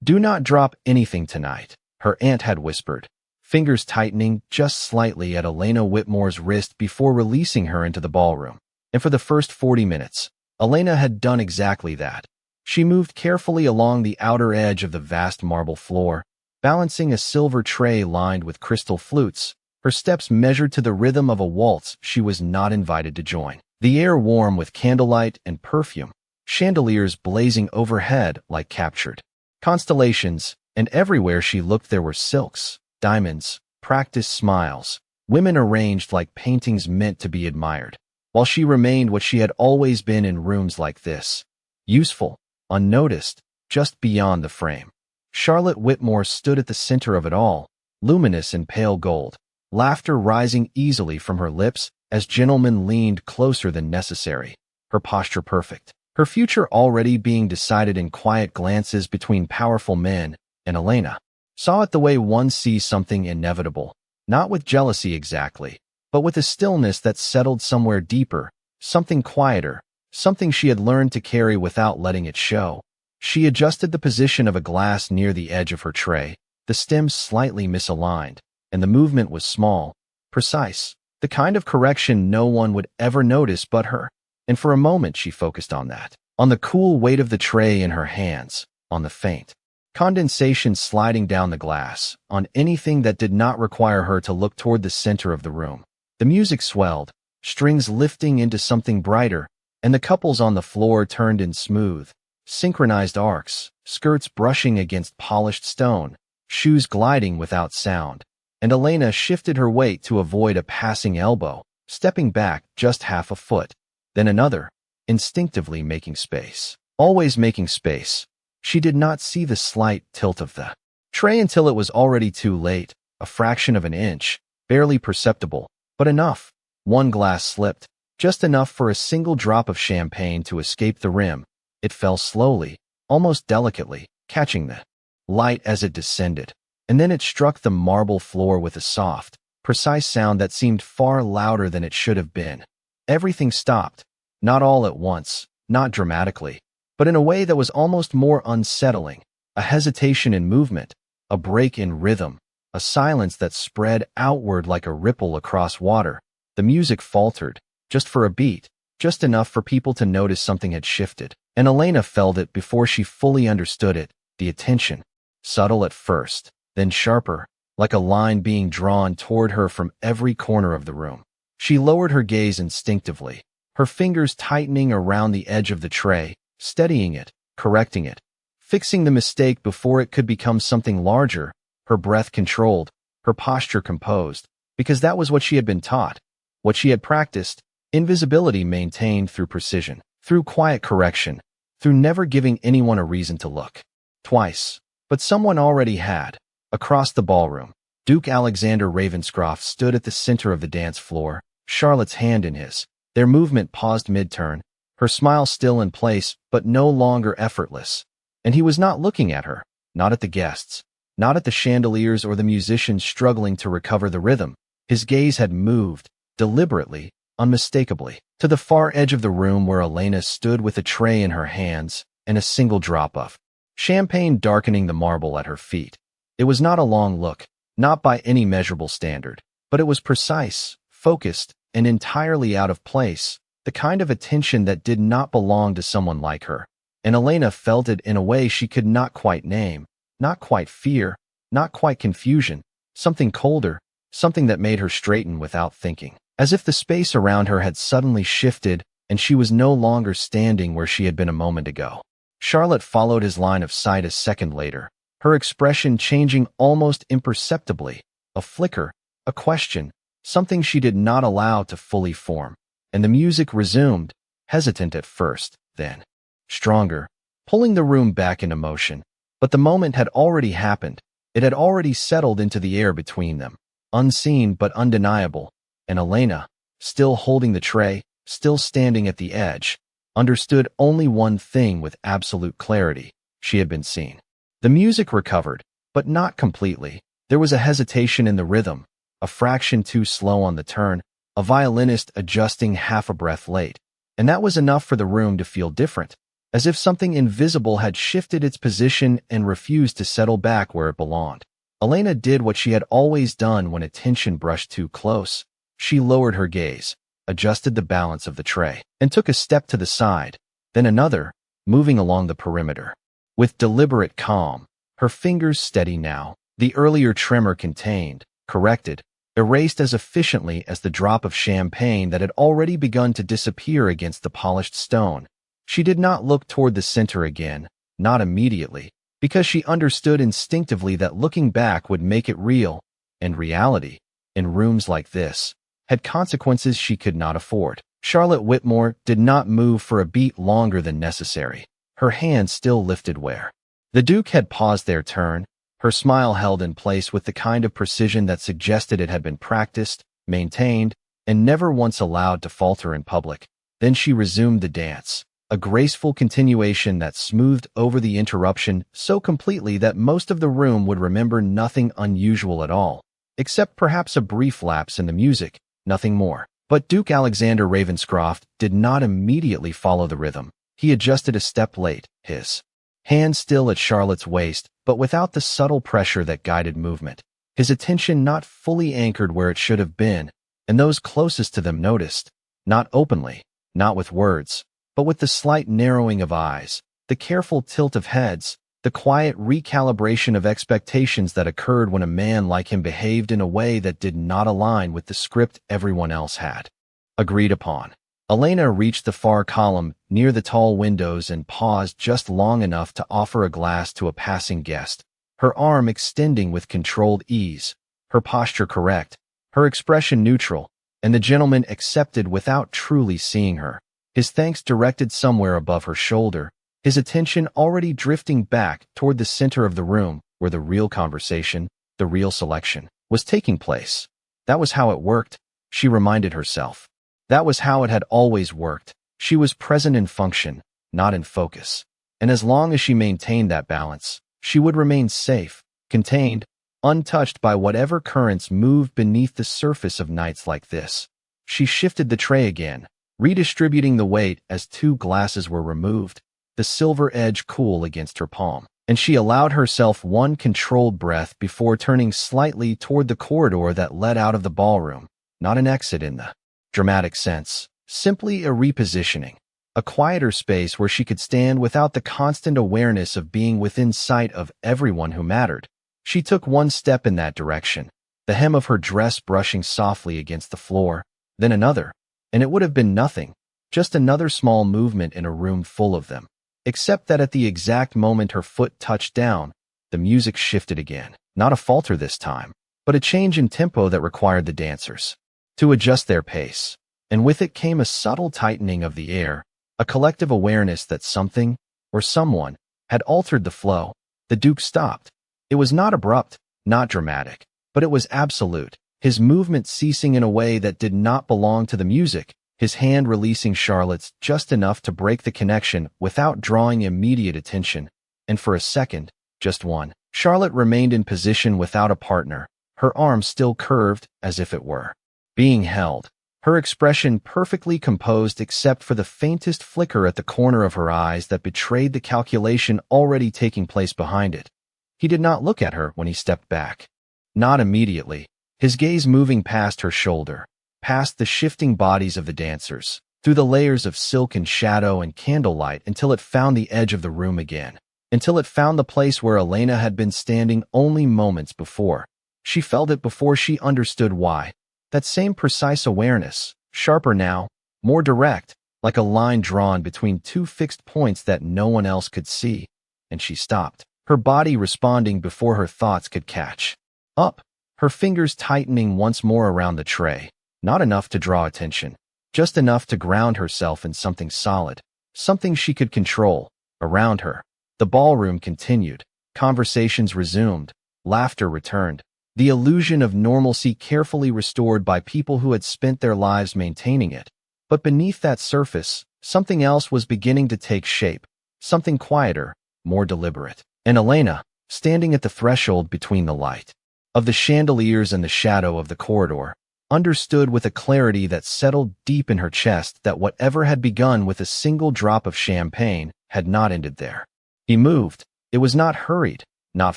"Do not drop anything tonight," her aunt had whispered, fingers tightening just slightly at Elena Whitmore's wrist before releasing her into the ballroom. And for the first 40 minutes, Elena had done exactly that. She moved carefully along the outer edge of the vast marble floor, balancing a silver tray lined with crystal flutes, her steps measured to the rhythm of a waltz she was not invited to join. The air warm with candlelight and perfume, chandeliers blazing overhead like captured constellations, and everywhere she looked there were silks, diamonds, practiced smiles, women arranged like paintings meant to be admired, while she remained what she had always been in rooms like this, useful, unnoticed, just beyond the frame. Charlotte Whitmore stood at the center of it all, luminous in pale gold, laughter rising easily from her lips as gentlemen leaned closer than necessary, her posture perfect, her future already being decided in quiet glances between powerful men, and Elena saw it the way one sees something inevitable, not with jealousy exactly, but with a stillness that settled somewhere deeper, something quieter, something she had learned to carry without letting it show. She adjusted the position of a glass near the edge of her tray, the stem slightly misaligned, and the movement was small, precise, the kind of correction no one would ever notice but her. And for a moment she focused on that, on the cool weight of the tray in her hands, on the faint condensation sliding down the glass, on anything that did not require her to look toward the center of the room. The music swelled, strings lifting into something brighter, and the couples on the floor turned in smooth, synchronized arcs, skirts brushing against polished stone, shoes gliding without sound, and Elena shifted her weight to avoid a passing elbow, stepping back just half a foot, then another, instinctively making space. Always making space. She did not see the slight tilt of the tray until it was already too late, a fraction of an inch, barely perceptible, but enough. One glass slipped, just enough for a single drop of champagne to escape the rim. It fell slowly, almost delicately, catching the light as it descended, and then it struck the marble floor with a soft, precise sound that seemed far louder than it should have been. Everything stopped, not all at once, not dramatically, but in a way that was almost more unsettling, a hesitation in movement, a break in rhythm, a silence that spread outward like a ripple across water. The music faltered, just for a beat, just enough for people to notice something had shifted, and Elena felt it before she fully understood it, the attention, subtle at first, then sharper, like a line being drawn toward her from every corner of the room. She lowered her gaze instinctively, her fingers tightening around the edge of the tray, steadying it, correcting it, fixing the mistake before it could become something larger, her breath controlled, her posture composed, because that was what she had been taught, what she had practiced, invisibility maintained through precision, through quiet correction, through never giving anyone a reason to look. Twice. But someone already had. Across the ballroom, Duke Alexander Ravenscroft stood at the center of the dance floor, Charlotte's hand in his. Their movement paused mid-turn, her smile still in place but no longer effortless. And he was not looking at her, not at the guests, not at the chandeliers or the musicians struggling to recover the rhythm. His gaze had moved, deliberately, unmistakably, to the far edge of the room where Elena stood with a tray in her hands and a single drop of champagne darkening the marble at her feet. It was not a long look, not by any measurable standard, but it was precise, focused, and entirely out of place, the kind of attention that did not belong to someone like her. And Elena felt it in a way she could not quite name, not quite fear, not quite confusion, something colder, something that made her straighten without thinking, as if the space around her had suddenly shifted and she was no longer standing where she had been a moment ago. Charlotte followed his line of sight a second later, her expression changing almost imperceptibly, a flicker, a question, something she did not allow to fully form. And the music resumed, hesitant at first, then stronger, pulling the room back into motion. But the moment had already happened. It had already settled into the air between them, unseen but undeniable, and Elena, still holding the tray, still standing at the edge, understood only one thing with absolute clarity: she had been seen. The music recovered, but not completely. There was a hesitation in the rhythm, a fraction too slow on the turn, a violinist adjusting half a breath late, and that was enough for the room to feel different, as if something invisible had shifted its position and refused to settle back where it belonged. Elena did what she had always done when attention brushed too close. She lowered her gaze, adjusted the balance of the tray, and took a step to the side, then another, moving along the perimeter. With deliberate calm, her fingers steady now, the earlier tremor contained, corrected, erased as efficiently as the drop of champagne that had already begun to disappear against the polished stone. She did not look toward the center again, not immediately, because she understood instinctively that looking back would make it real, and reality, in rooms like this, had consequences she could not afford. Charlotte Whitmore did not move for a beat longer than necessary, her hand still lifted where the Duke had paused their turn, her smile held in place with the kind of precision that suggested it had been practiced, maintained, and never once allowed to falter in public. Then she resumed the dance, a graceful continuation that smoothed over the interruption so completely that most of the room would remember nothing unusual at all, except perhaps a brief lapse in the music, nothing more. But Duke Alexander Ravenscroft did not immediately follow the rhythm. He adjusted a step late, his hand still at Charlotte's waist, but without the subtle pressure that guided movement. His attention not fully anchored where it should have been, and those closest to them noticed, not openly, not with words, but with the slight narrowing of eyes, the careful tilt of heads, the quiet recalibration of expectations that occurred when a man like him behaved in a way that did not align with the script everyone else had agreed upon. Elena reached the far column near the tall windows and paused just long enough to offer a glass to a passing guest, her arm extending with controlled ease, her posture correct, her expression neutral, and the gentleman accepted without truly seeing her, his thanks directed somewhere above her shoulder, his attention already drifting back toward the center of the room where the real conversation, the real selection, was taking place. That was how it worked, she reminded herself. That was how it had always worked. She was present in function, not in focus. And as long as she maintained that balance, she would remain safe, contained, untouched by whatever currents moved beneath the surface of nights like this. She shifted the tray again, redistributing the weight as two glasses were removed, the silver edge cool against her palm, and she allowed herself one controlled breath before turning slightly toward the corridor that led out of the ballroom, not an exit in the dramatic sense, simply a repositioning, a quieter space where she could stand without the constant awareness of being within sight of everyone who mattered. She took one step in that direction, the hem of her dress brushing softly against the floor, then another, and it would have been nothing, just another small movement in a room full of them. Except that at the exact moment her foot touched down, the music shifted again, not a falter this time, but a change in tempo that required the dancers to adjust their pace, and with it came a subtle tightening of the air, a collective awareness that something, or someone, had altered the flow. The Duke stopped. It was not abrupt, not dramatic, but it was absolute, his movement ceasing in a way that did not belong to the music, his hand releasing Charlotte's just enough to break the connection without drawing immediate attention, and for a second, just one, Charlotte remained in position without a partner, her arms still curved as if it were being held, her expression perfectly composed except for the faintest flicker at the corner of her eyes that betrayed the calculation already taking place behind it. He did not look at her when he stepped back. Not immediately, his gaze moving past her shoulder, past the shifting bodies of the dancers, through the layers of silk and shadow and candlelight until it found the edge of the room again, until it found the place where Elena had been standing only moments before. She felt it before she understood why. That same precise awareness, sharper now, more direct, like a line drawn between two fixed points that no one else could see. And she stopped, her body responding before her thoughts could catch up, her fingers tightening once more around the tray. Not enough to draw attention, just enough to ground herself in something solid, something she could control. Around her, the ballroom continued, conversations resumed, laughter returned, the illusion of normalcy carefully restored by people who had spent their lives maintaining it. But beneath that surface, something else was beginning to take shape, something quieter, more deliberate. And Elena, standing at the threshold between the light of the chandeliers and the shadow of the corridor, understood with a clarity that settled deep in her chest that whatever had begun with a single drop of champagne had not ended there. He moved. It was not hurried, not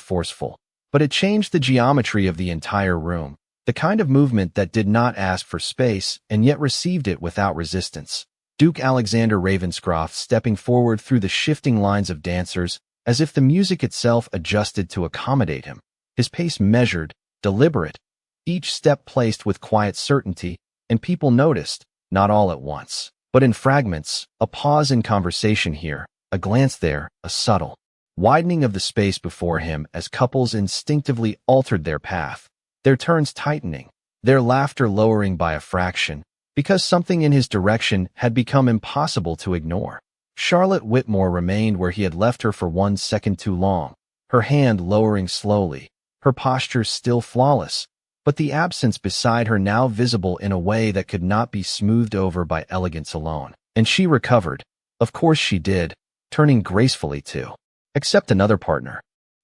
forceful, but it changed the geometry of the entire room, the kind of movement that did not ask for space and yet received it without resistance. Duke Alexander Ravenscroft stepping forward through the shifting lines of dancers as if the music itself adjusted to accommodate him. His pace measured, deliberate, each step placed with quiet certainty, and people noticed, not all at once, but in fragments, a pause in conversation here, a glance there, a subtle widening of the space before him as couples instinctively altered their path, their turns tightening, their laughter lowering by a fraction, because something in his direction had become impossible to ignore. Charlotte Whitmore remained where he had left her for 1 second too long, her hand lowering slowly, her posture still flawless, but the absence beside her now visible in a way that could not be smoothed over by elegance alone. And she recovered. Of course she did, turning gracefully to accept another partner,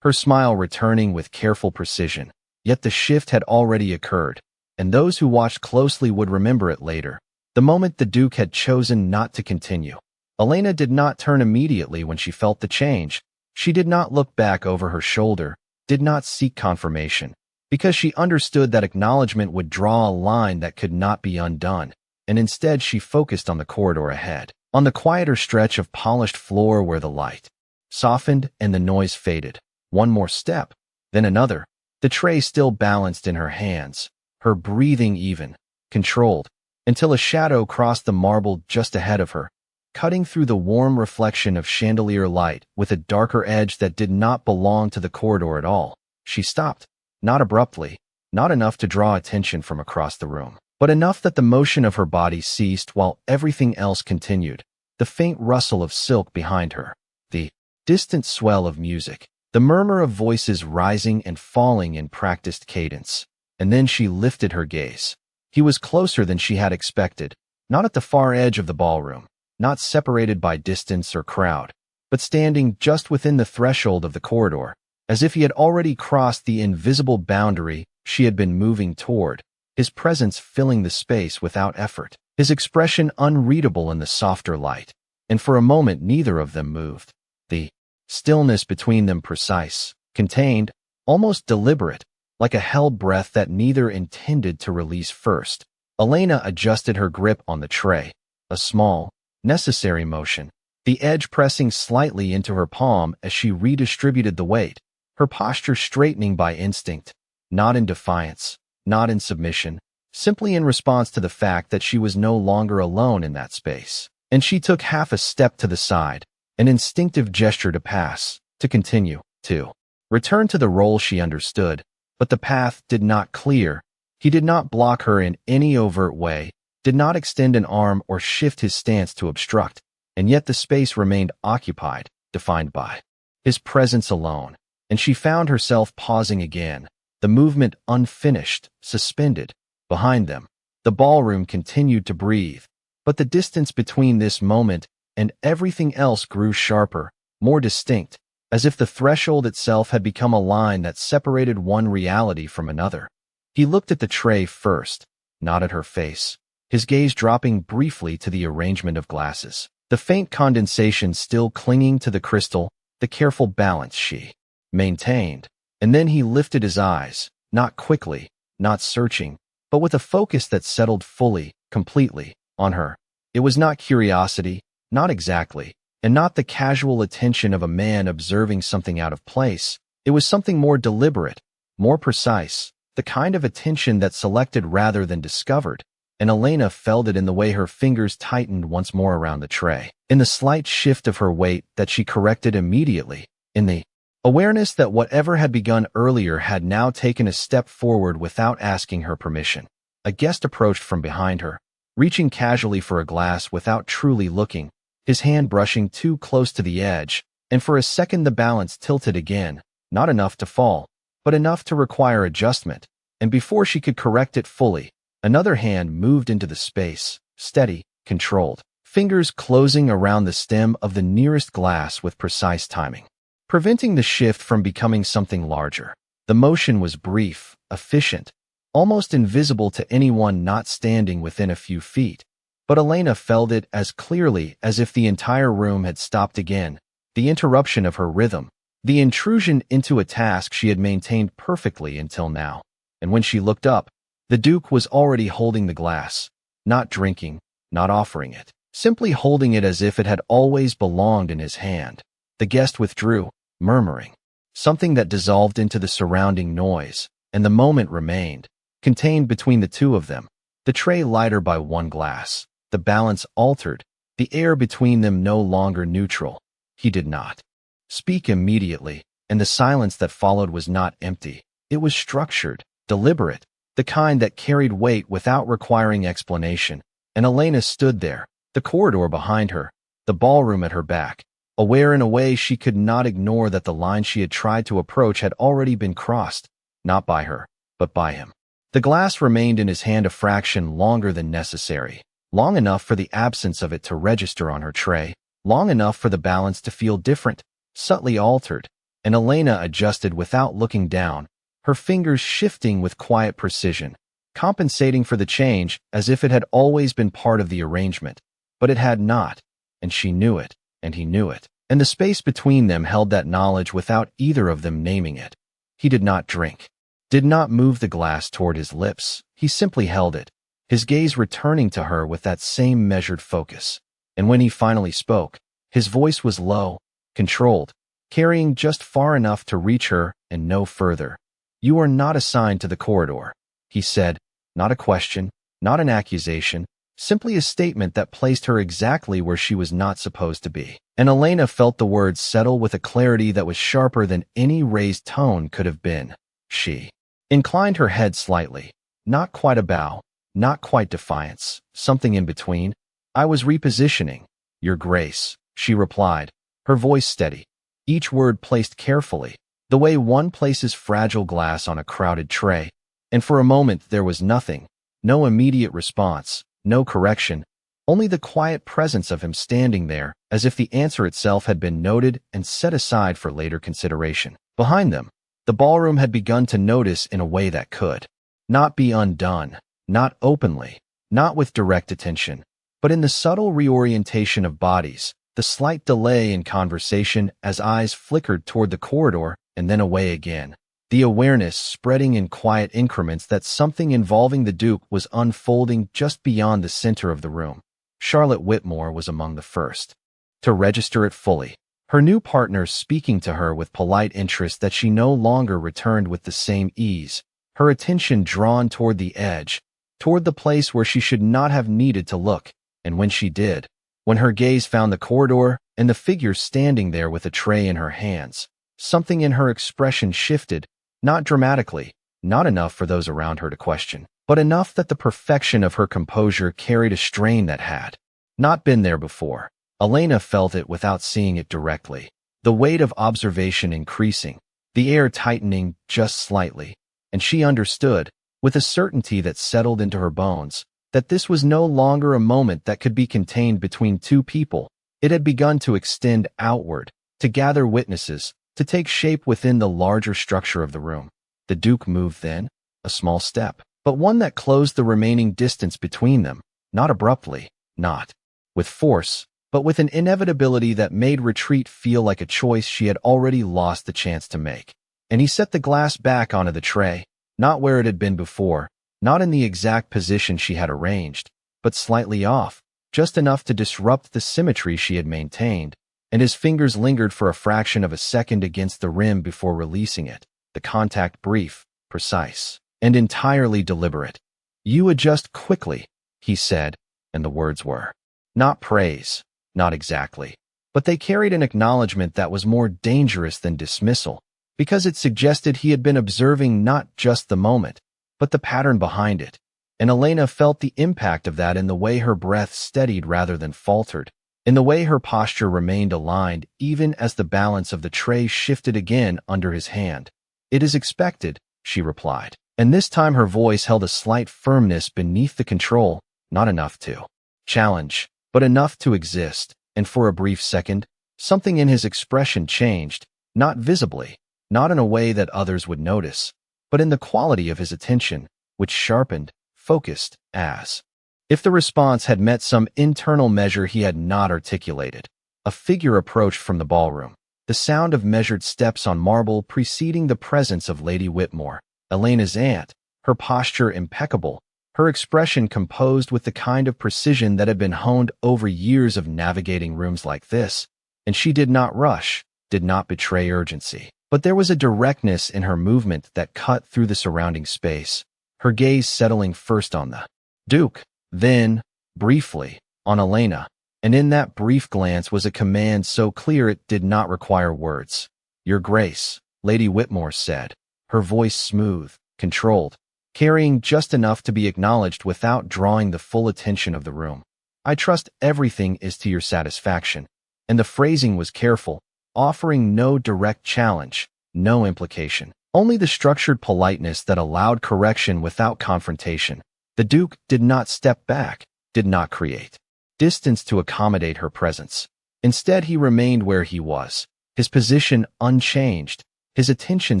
her smile returning with careful precision. Yet the shift had already occurred, and those who watched closely would remember it later, the moment the Duke had chosen not to continue. Elena did not turn immediately when she felt the change. She did not look back over her shoulder, did not seek confirmation, because she understood that acknowledgement would draw a line that could not be undone, and instead she focused on the corridor ahead, on the quieter stretch of polished floor where the light softened and the noise faded. One more step, then another, the tray still balanced in her hands, her breathing even, controlled, until a shadow crossed the marble just ahead of her, cutting through the warm reflection of chandelier light with a darker edge that did not belong to the corridor at all. She stopped, not abruptly, not enough to draw attention from across the room, but enough that the motion of her body ceased while everything else continued. The faint rustle of silk behind her, the distant swell of music, the murmur of voices rising and falling in practiced cadence. And then she lifted her gaze. He was closer than she had expected, not at the far edge of the ballroom, not separated by distance or crowd, but standing just within the threshold of the corridor, as if he had already crossed the invisible boundary she had been moving toward, his presence filling the space without effort, his expression unreadable in the softer light. And for a moment neither of them moved. The stillness between them precise, contained, almost deliberate, like a held breath that neither intended to release first. Elena adjusted her grip on the tray, a small, necessary motion, the edge pressing slightly into her palm as she redistributed the weight, her posture straightening by instinct, not in defiance, not in submission, simply in response to the fact that she was no longer alone in that space. And she took half a step to the side, an instinctive gesture to pass, to continue, to return to the role she understood, but the path did not clear. He did not block her in any overt way, did not extend an arm or shift his stance to obstruct, and yet the space remained occupied, defined by his presence alone, and she found herself pausing again, the movement unfinished, suspended. Behind them, the ballroom continued to breathe, but the distance between this moment and everything else grew sharper, more distinct, as if the threshold itself had become a line that separated one reality from another. He looked at the tray first, not at her face, his gaze dropping briefly to the arrangement of glasses, the faint condensation still clinging to the crystal, the careful balance she maintained. And then he lifted his eyes, not quickly, not searching, but with a focus that settled fully, completely, on her. It was not curiosity, not exactly, and not the casual attention of a man observing something out of place. It was something more deliberate, more precise, the kind of attention that selected rather than discovered, and Elena felt it in the way her fingers tightened once more around the tray, in the slight shift of her weight that she corrected immediately, in the awareness that whatever had begun earlier had now taken a step forward without asking her permission. A guest approached from behind her, reaching casually for a glass without truly looking, his hand brushing too close to the edge, and for a second the balance tilted again, not enough to fall, but enough to require adjustment, and before she could correct it fully, another hand moved into the space, steady, controlled, fingers closing around the stem of the nearest glass with precise timing, preventing the shift from becoming something larger. The motion was brief, efficient, almost invisible to anyone not standing within a few feet, But Elena felt it as clearly as if the entire room had stopped again, the interruption of her rhythm, the intrusion into a task she had maintained perfectly until now. And when she looked up, the Duke was already holding the glass, not drinking, not offering it, simply holding it as if it had always belonged in his hand. The guest withdrew, murmuring something that dissolved into the surrounding noise, and the moment remained, contained between the two of them, the tray lighter by one glass, the balance altered, the air between them no longer neutral. He did not speak immediately, and the silence that followed was not empty. It was structured, deliberate, the kind that carried weight without requiring explanation. And Elena stood there, the corridor behind her, the ballroom at her back, aware in a way she could not ignore that the line she had tried to approach had already been crossed, not by her, but by him. The glass remained in his hand a fraction longer than necessary, long enough for the absence of it to register on her tray, long enough for the balance to feel different, subtly altered, and Elena adjusted without looking down, her fingers shifting with quiet precision, compensating for the change as if it had always been part of the arrangement. But it had not, and she knew it, and he knew it, and the space between them held that knowledge without either of them naming it. He did not drink, did not move the glass toward his lips. He simply held it, his gaze returning to her with that same measured focus. And when he finally spoke, his voice was low, controlled, carrying just far enough to reach her and no further. "You are not assigned to the corridor," he said, not a question, not an accusation, simply a statement that placed her exactly where she was not supposed to be. And Elena felt the words settle with a clarity that was sharper than any raised tone could have been. She inclined her head slightly, not quite a bow, not quite defiance, something in between. "I was repositioning, Your Grace," she replied, her voice steady, each word placed carefully, the way one places fragile glass on a crowded tray. And for a moment there was nothing, no immediate response, no correction, only the quiet presence of him standing there, as if the answer itself had been noted and set aside for later consideration. Behind them, the ballroom had begun to notice in a way that could not be undone, not openly, not with direct attention, but in the subtle reorientation of bodies, the slight delay in conversation as eyes flickered toward the corridor and then away again, the awareness spreading in quiet increments that something involving the Duke was unfolding just beyond the center of the room. Charlotte Whitmore was among the first to register it fully, her new partner speaking to her with polite interest that she no longer returned with the same ease, her attention drawn toward the edge, toward the place where she should not have needed to look. And when she did, when her gaze found the corridor and the figure standing there with a tray in her hands, something in her expression shifted, not dramatically, not enough for those around her to question, but enough that the perfection of her composure carried a strain that had not been there before. Elena felt it without seeing it directly, the weight of observation increasing, the air tightening just slightly, and she understood, with a certainty that settled into her bones, that this was no longer a moment that could be contained between two people. It had begun to extend outward, to gather witnesses, to take shape within the larger structure of the room. The Duke moved then, a small step, but one that closed the remaining distance between them, not abruptly, not with force, but with an inevitability that made retreat feel like a choice she had already lost the chance to make. And he set the glass back onto the tray, not where it had been before, not in the exact position she had arranged, but slightly off, just enough to disrupt the symmetry she had maintained, and his fingers lingered for a fraction of a second against the rim before releasing it, the contact brief, precise, and entirely deliberate. "You adjust quickly," he said, and the words were not praise, not exactly, but they carried an acknowledgement that was more dangerous than dismissal, because it suggested he had been observing not just the moment, but the pattern behind it, and Elena felt the impact of that in the way her breath steadied rather than faltered, in the way her posture remained aligned even as the balance of the tray shifted again under his hand. "It is expected," she replied, and this time her voice held a slight firmness beneath the control, not enough to challenge, but enough to exist, and for a brief second, something in his expression changed, not visibly, not in a way that others would notice, but in the quality of his attention, which sharpened, focused, as If the response had met some internal measure he had not articulated. A figure approached from the ballroom, the sound of measured steps on marble preceding the presence of Lady Whitmore, Elena's aunt, her posture impeccable, her expression composed with the kind of precision that had been honed over years of navigating rooms like this, and she did not rush, did not betray urgency. But there was a directness in her movement that cut through the surrounding space, her gaze settling first on the Duke, then, briefly, on Elena, and in that brief glance was a command so clear it did not require words. "Your Grace," Lady Whitmore said, her voice smooth, controlled, carrying just enough to be acknowledged without drawing the full attention of the room. "I trust everything is to your satisfaction," and the phrasing was careful, offering no direct challenge, no implication, only the structured politeness that allowed correction without confrontation. The Duke did not step back, did not create distance to accommodate her presence. Instead, he remained where he was, his position unchanged, his attention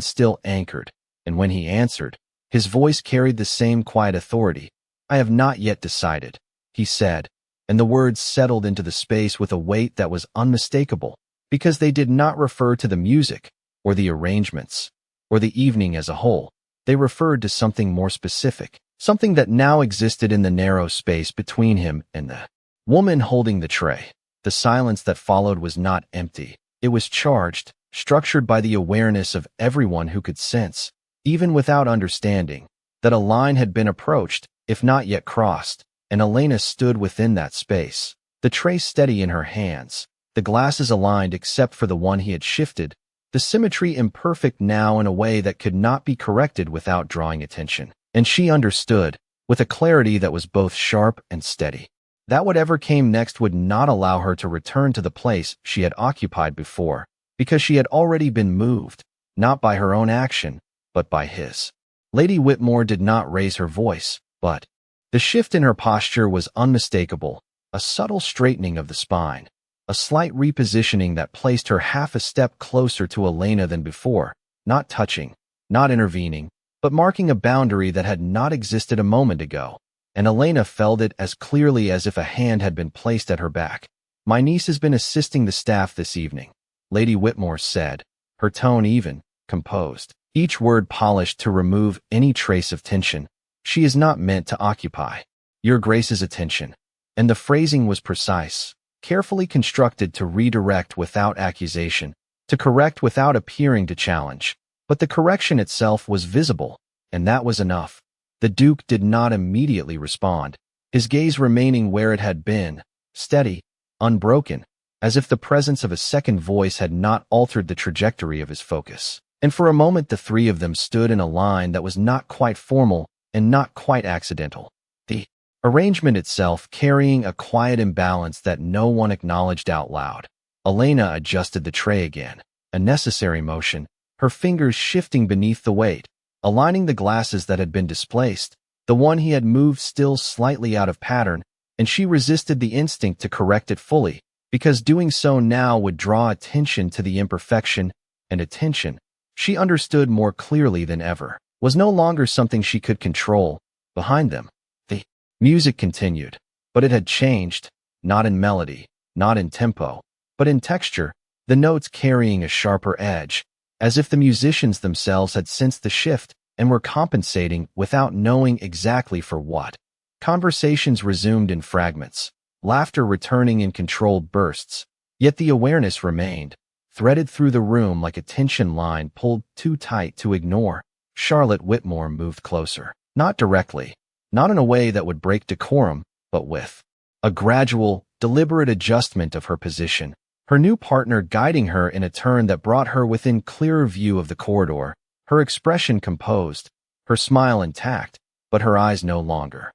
still anchored, and when he answered, his voice carried the same quiet authority. "I have not yet decided," he said, and the words settled into the space with a weight that was unmistakable, because they did not refer to the music, or the arrangements, or the evening as a whole. They referred to something more specific, something that now existed in the narrow space between him and the woman holding the tray. The silence that followed was not empty. It was charged, structured by the awareness of everyone who could sense, even without understanding, that a line had been approached, if not yet crossed, and Elena stood within that space, the tray steady in her hands, the glasses aligned except for the one he had shifted, the symmetry imperfect now in a way that could not be corrected without drawing attention. And she understood, with a clarity that was both sharp and steady, that whatever came next would not allow her to return to the place she had occupied before, because she had already been moved, not by her own action, but by his. Lady Whitmore did not raise her voice, but the shift in her posture was unmistakable, a subtle straightening of the spine, a slight repositioning that placed her half a step closer to Elena than before, not touching, not intervening, but marking a boundary that had not existed a moment ago, and Elena felt it as clearly as if a hand had been placed at her back. "My niece has been assisting the staff this evening," Lady Whitmore said, her tone even, composed, each word polished to remove any trace of tension. "She is not meant to occupy your Grace's attention," and the phrasing was precise, carefully constructed to redirect without accusation, to correct without appearing to challenge. But the correction itself was visible, and that was enough. The Duke did not immediately respond, his gaze remaining where it had been, steady, unbroken, as if the presence of a second voice had not altered the trajectory of his focus. And for a moment the three of them stood in a line that was not quite formal and not quite accidental. The arrangement itself carrying a quiet imbalance that no one acknowledged out loud. Elena adjusted the tray again, a necessary motion, her fingers shifting beneath the weight, aligning the glasses that had been displaced, the one he had moved still slightly out of pattern, and she resisted the instinct to correct it fully, because doing so now would draw attention to the imperfection, and attention, she understood more clearly than ever, was no longer something she could control. Behind them, the music continued, but it had changed, not in melody, not in tempo, but in texture, the notes carrying a sharper edge, as if the musicians themselves had sensed the shift and were compensating without knowing exactly for what. Conversations resumed in fragments, laughter returning in controlled bursts, yet the awareness remained, threaded through the room like a tension line pulled too tight to ignore. Charlotte Whitmore moved closer, not directly, not in a way that would break decorum, but with a gradual, deliberate adjustment of her position, her new partner guiding her in a turn that brought her within clearer view of the corridor, her expression composed, her smile intact, but her eyes no longer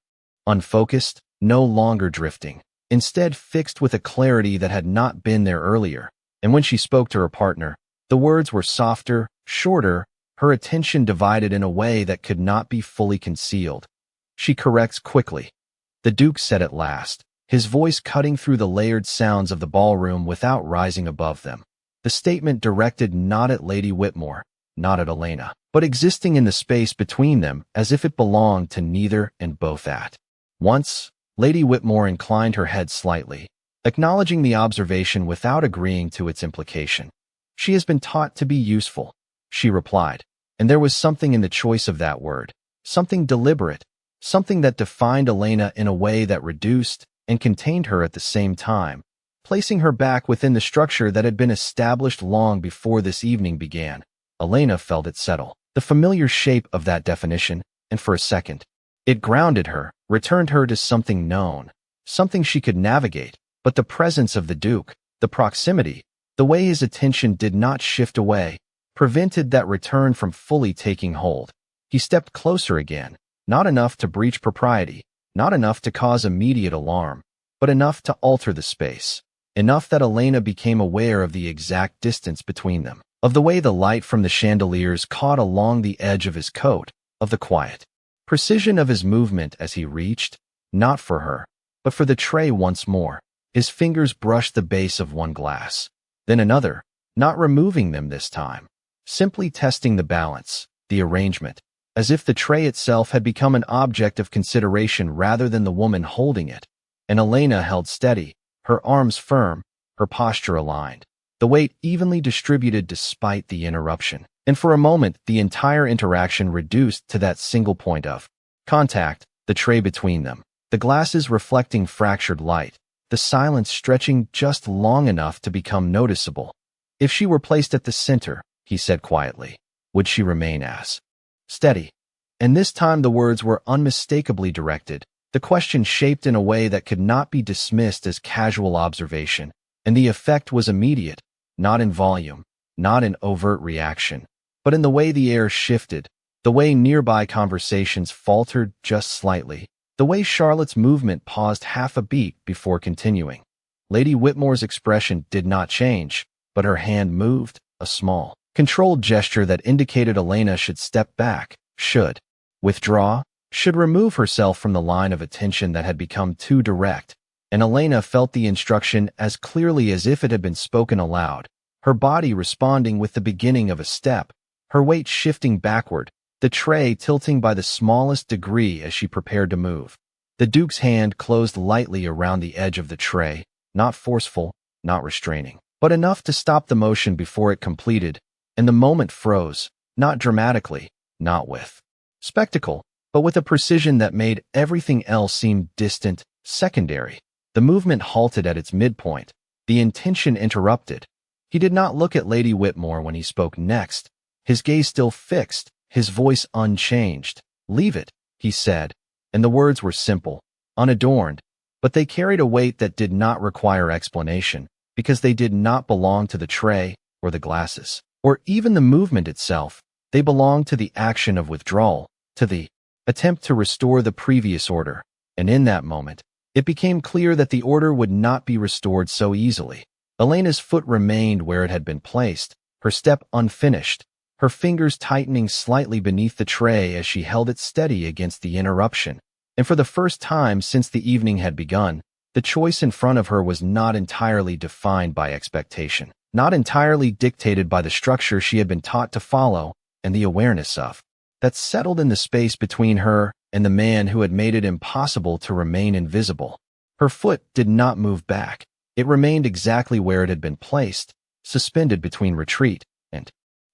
unfocused, no longer drifting, instead fixed with a clarity that had not been there earlier. And when she spoke to her partner, the words were softer, shorter, her attention divided in a way that could not be fully concealed. "She corrects quickly," the Duke said at last, his voice cutting through the layered sounds of the ballroom without rising above them. The statement directed not at Lady Whitmore, not at Elena, but existing in the space between them as if it belonged to neither and both at once. Lady Whitmore inclined her head slightly, acknowledging the observation without agreeing to its implication. She has been taught to be useful, she replied, and there was something in the choice of that word, something deliberate, something that defined Elena in a way that reduced and contained her at the same time, placing her back within the structure that had been established long before this evening began. Elena felt it settle, the familiar shape of that definition, and for a second, it grounded her, returned her to something known, something she could navigate. But the presence of the Duke, the proximity, the way his attention did not shift away, prevented that return from fully taking hold. He stepped closer again, not enough to breach propriety, not enough to cause immediate alarm, but enough to alter the space, enough that Elena became aware of the exact distance between them, of the way the light from the chandeliers caught along the edge of his coat, of the quiet precision of his movement as he reached, not for her, but for the tray once more. His fingers brushed the base of one glass, then another, not removing them this time, simply testing the balance, the arrangement, as if the tray itself had become an object of consideration rather than the woman holding it. And Elena held steady, her arms firm, her posture aligned, the weight evenly distributed despite the interruption. And for a moment, the entire interaction reduced to that single point of contact, the tray between them, the glasses reflecting fractured light, the silence stretching just long enough to become noticeable. If she were placed at the center, he said quietly, would she remain as steady? And this time the words were unmistakably directed, the question shaped in a way that could not be dismissed as casual observation, and the effect was immediate, not in volume, not in overt reaction, but in the way the air shifted, the way nearby conversations faltered just slightly, the way Charlotte's movement paused half a beat before continuing. Lady Whitmore's expression did not change, but her hand moved, a small, controlled gesture that indicated Elena should step back, should withdraw, should remove herself from the line of attention that had become too direct, and Elena felt the instruction as clearly as if it had been spoken aloud, her body responding with the beginning of a step, her weight shifting backward, the tray tilting by the smallest degree as she prepared to move. The Duke's hand closed lightly around the edge of the tray, not forceful, not restraining, but enough to stop the motion before it completed, and the moment froze, not dramatically, not with spectacle, but with a precision that made everything else seem distant, secondary. The movement halted at its midpoint, the intention interrupted. He did not look at Lady Whitmore when he spoke next, his gaze still fixed, his voice unchanged. Leave it, he said, and the words were simple, unadorned, but they carried a weight that did not require explanation, because they did not belong to the tray, or the glasses, or even the movement itself. They belonged to the action of withdrawal, to the attempt to restore the previous order, and in that moment, it became clear that the order would not be restored so easily. Elena's foot remained where it had been placed, her step unfinished, her fingers tightening slightly beneath the tray as she held it steady against the interruption. And for the first time since the evening had begun, the choice in front of her was not entirely defined by expectation, not entirely dictated by the structure she had been taught to follow, and the awareness of that settled in the space between her and the man who had made it impossible to remain invisible. Her foot did not move back. It remained exactly where it had been placed, suspended between retreat and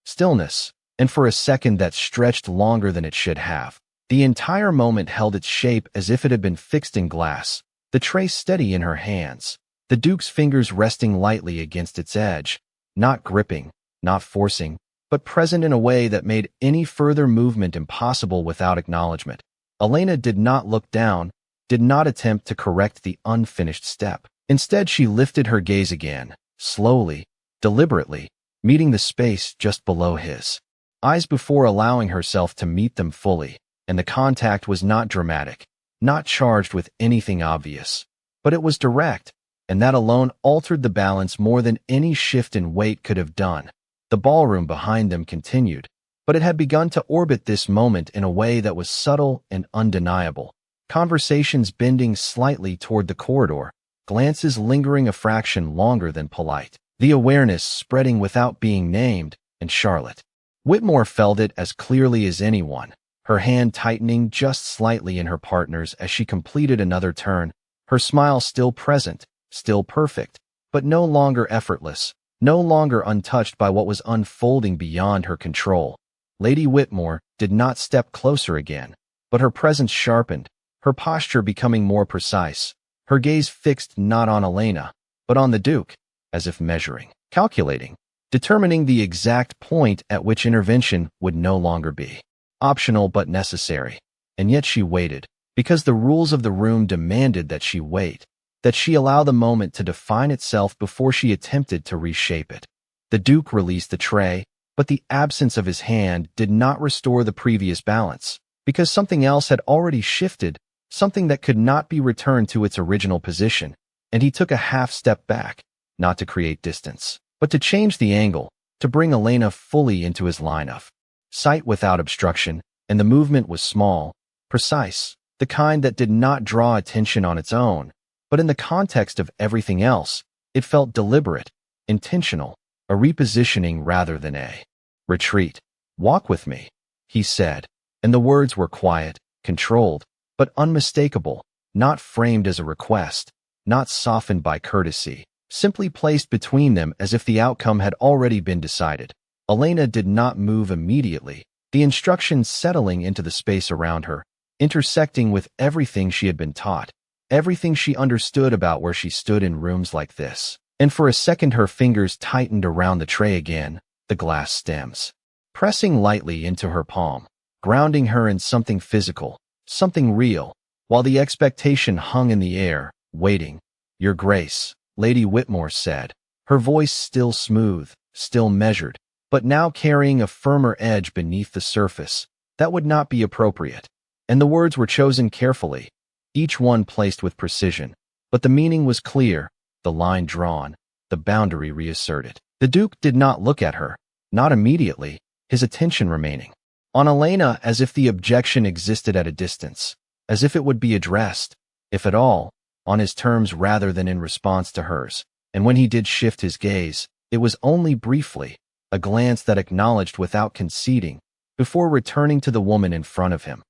stillness, and for a second that stretched longer than it should have. The entire moment held its shape as if it had been fixed in glass, the tray steady in her hands, the Duke's fingers resting lightly against its edge, not gripping, not forcing, but present in a way that made any further movement impossible without acknowledgement. Elena did not look down, did not attempt to correct the unfinished step. Instead, she lifted her gaze again, slowly, deliberately, meeting the space just below his eyes before allowing herself to meet them fully, and the contact was not dramatic, not charged with anything obvious, but it was direct, and that alone altered the balance more than any shift in weight could have done. The ballroom behind them continued, but it had begun to orbit this moment in a way that was subtle and undeniable, conversations bending slightly toward the corridor, glances lingering a fraction longer than polite, the awareness spreading without being named, and Charlotte Whitmore felt it as clearly as anyone. her hand tightening just slightly in her partner's as she completed another turn, her smile still present, still perfect, but no longer effortless, no longer untouched by what was unfolding beyond her control. Lady Whitmore did not step closer again, but her presence sharpened, her posture becoming more precise, her gaze fixed not on Elena, but on the Duke, as if measuring, calculating, determining the exact point at which intervention would no longer be optional but necessary. And yet she waited, because the rules of the room demanded that she wait, that she allow the moment to define itself before she attempted to reshape it. The Duke released the tray, but the absence of his hand did not restore the previous balance, because something else had already shifted, something that could not be returned to its original position, and he took a half step back, not to create distance, but to change the angle, to bring Elena fully into his line of sight without obstruction, and the movement was small, precise, the kind that did not draw attention on its own, but in the context of everything else, it felt deliberate, intentional, a repositioning rather than a retreat. "Walk with me," he said, and the words were quiet, controlled, but unmistakable, not framed as a request, not softened by courtesy, simply placed between them as if the outcome had already been decided. Elena did not move immediately, the instructions settling into the space around her, intersecting with everything she had been taught, everything she understood about where she stood in rooms like this. And for a second her fingers tightened around the tray again, the glass stems, pressing lightly into her palm, grounding her in something physical, something real, while the expectation hung in the air, waiting. "Your Grace," Lady Whitmore said, her voice still smooth, still measured, but now carrying a firmer edge beneath the surface. That would not be appropriate. And the words were chosen carefully, each one placed with precision, but the meaning was clear, the line drawn, the boundary reasserted. The Duke did not look at her, not immediately, his attention remaining on Elena as if the objection existed at a distance, as if it would be addressed, if at all, on his terms rather than in response to hers. And when he did shift his gaze, it was only briefly, a glance that acknowledged without conceding, before returning to the woman in front of him.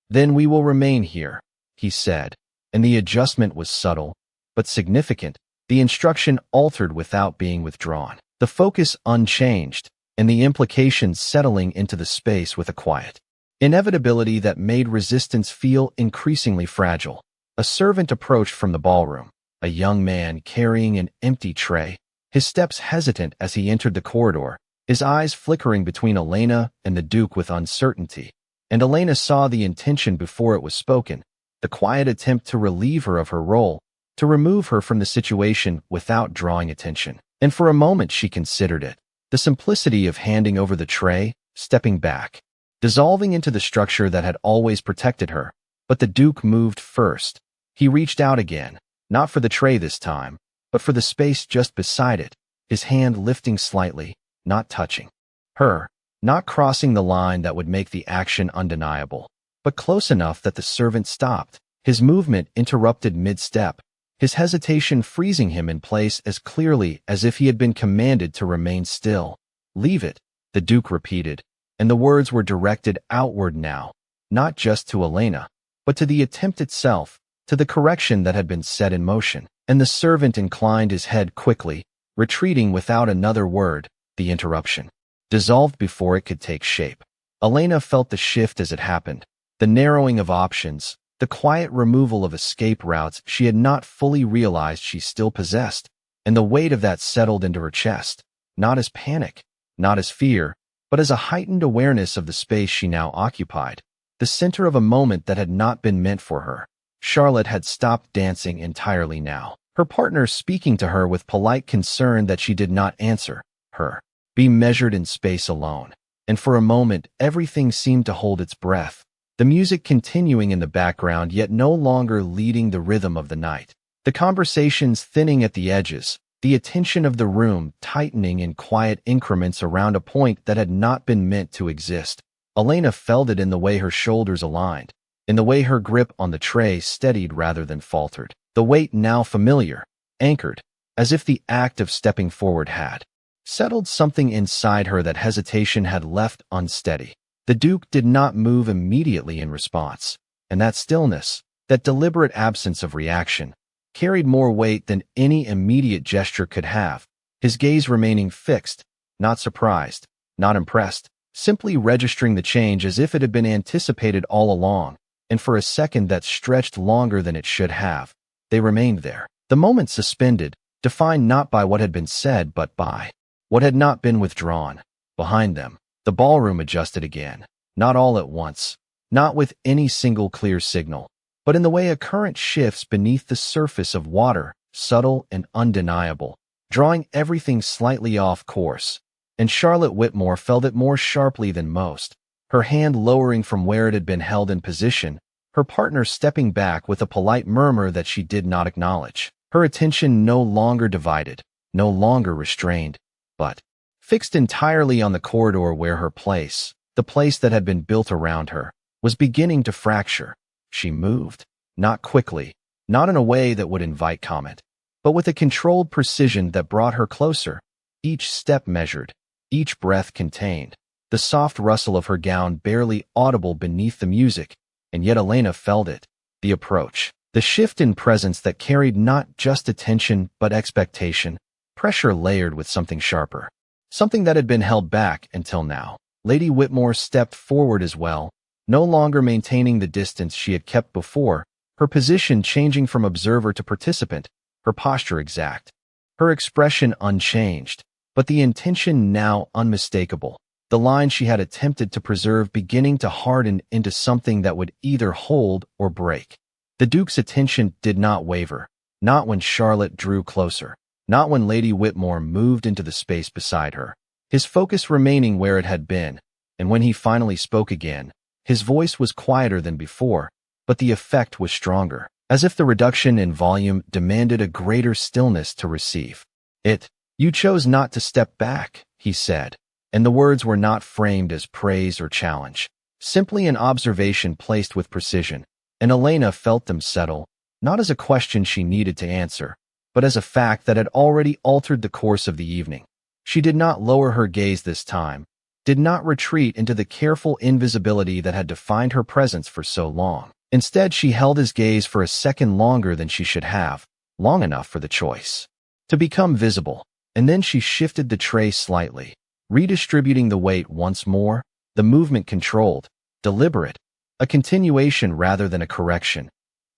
"Then we will remain here," he said, and the adjustment was subtle, but significant, the instruction altered without being withdrawn, the focus unchanged, and the implications settling into the space with a quiet inevitability that made resistance feel increasingly fragile. A servant approached from the ballroom, a young man carrying an empty tray, his steps hesitant as he entered the corridor, his eyes flickering between Elena and the Duke with uncertainty. And Elena saw the intention before it was spoken, the quiet attempt to relieve her of her role, to remove her from the situation without drawing attention. And for a moment she considered it, the simplicity of handing over the tray, stepping back, dissolving into the structure that had always protected her. But the Duke moved first. He reached out again, not for the tray this time, but for the space just beside it, his hand lifting slightly, not touching her, not crossing the line that would make the action undeniable, but close enough that the servant stopped, his movement interrupted mid-step, his hesitation freezing him in place as clearly as if he had been commanded to remain still. "Leave it," the Duke repeated, and the words were directed outward now, not just to Elena, but to the attempt itself, to the correction that had been set in motion. And the servant inclined his head quickly, retreating without another word. The interruption dissolved before it could take shape. Elena felt the shift as it happened, the narrowing of options, the quiet removal of escape routes she had not fully realized she still possessed, and the weight of that settled into her chest, not as panic, not as fear, but as a heightened awareness of the space she now occupied, the center of a moment that had not been meant for her. Charlotte had stopped dancing entirely now, her partner speaking to her with polite concern that she did not answer her, be measured in space alone. And for a moment, everything seemed to hold its breath, the music continuing in the background yet no longer leading the rhythm of the night, the conversations thinning at the edges, the attention of the room tightening in quiet increments around a point that had not been meant to exist. Elena felt it in the way her shoulders aligned, in the way her grip on the tray steadied rather than faltered, the weight now familiar, anchored, as if the act of stepping forward had settled something inside her that hesitation had left unsteady. The Duke did not move immediately in response, and that stillness, that deliberate absence of reaction, carried more weight than any immediate gesture could have, his gaze remaining fixed, not surprised, not impressed, simply registering the change as if it had been anticipated all along, and for a second that stretched longer than it should have, they remained there, the moment suspended, defined not by what had been said but by what had not been withdrawn. Behind them, the ballroom adjusted again, not all at once, not with any single clear signal, but in the way a current shifts beneath the surface of water, subtle and undeniable, drawing everything slightly off course. And Charlotte Whitmore felt it more sharply than most, her hand lowering from where it had been held in position, her partner stepping back with a polite murmur that she did not acknowledge. Her attention no longer divided, no longer restrained, but fixed entirely on the corridor where her place, the place that had been built around her, was beginning to fracture. She moved, not quickly, not in a way that would invite comment, but with a controlled precision that brought her closer, each step measured, each breath contained, the soft rustle of her gown barely audible beneath the music, and yet Elena felt it, the approach, the shift in presence that carried not just attention but expectation, pressure layered with something sharper, something that had been held back until now. Lady Whitmore stepped forward as well, no longer maintaining the distance she had kept before, her position changing from observer to participant, her posture exact, her expression unchanged, but the intention now unmistakable, the line she had attempted to preserve beginning to harden into something that would either hold or break. The Duke's attention did not waver, not when Charlotte drew closer, not when Lady Whitmore moved into the space beside her, his focus remaining where it had been, and when he finally spoke again, his voice was quieter than before, but the effect was stronger, as if the reduction in volume demanded a greater stillness to receive it. "You chose not to step back," he said, and the words were not framed as praise or challenge, simply an observation placed with precision, and Elena felt them settle, not as a question she needed to answer, but as a fact that had already altered the course of the evening. She did not lower her gaze this time, did not retreat into the careful invisibility that had defined her presence for so long. Instead, she held his gaze for a second longer than she should have, long enough for the choice to become visible, and then she shifted the tray slightly, redistributing the weight once more, the movement controlled, deliberate, a continuation rather than a correction.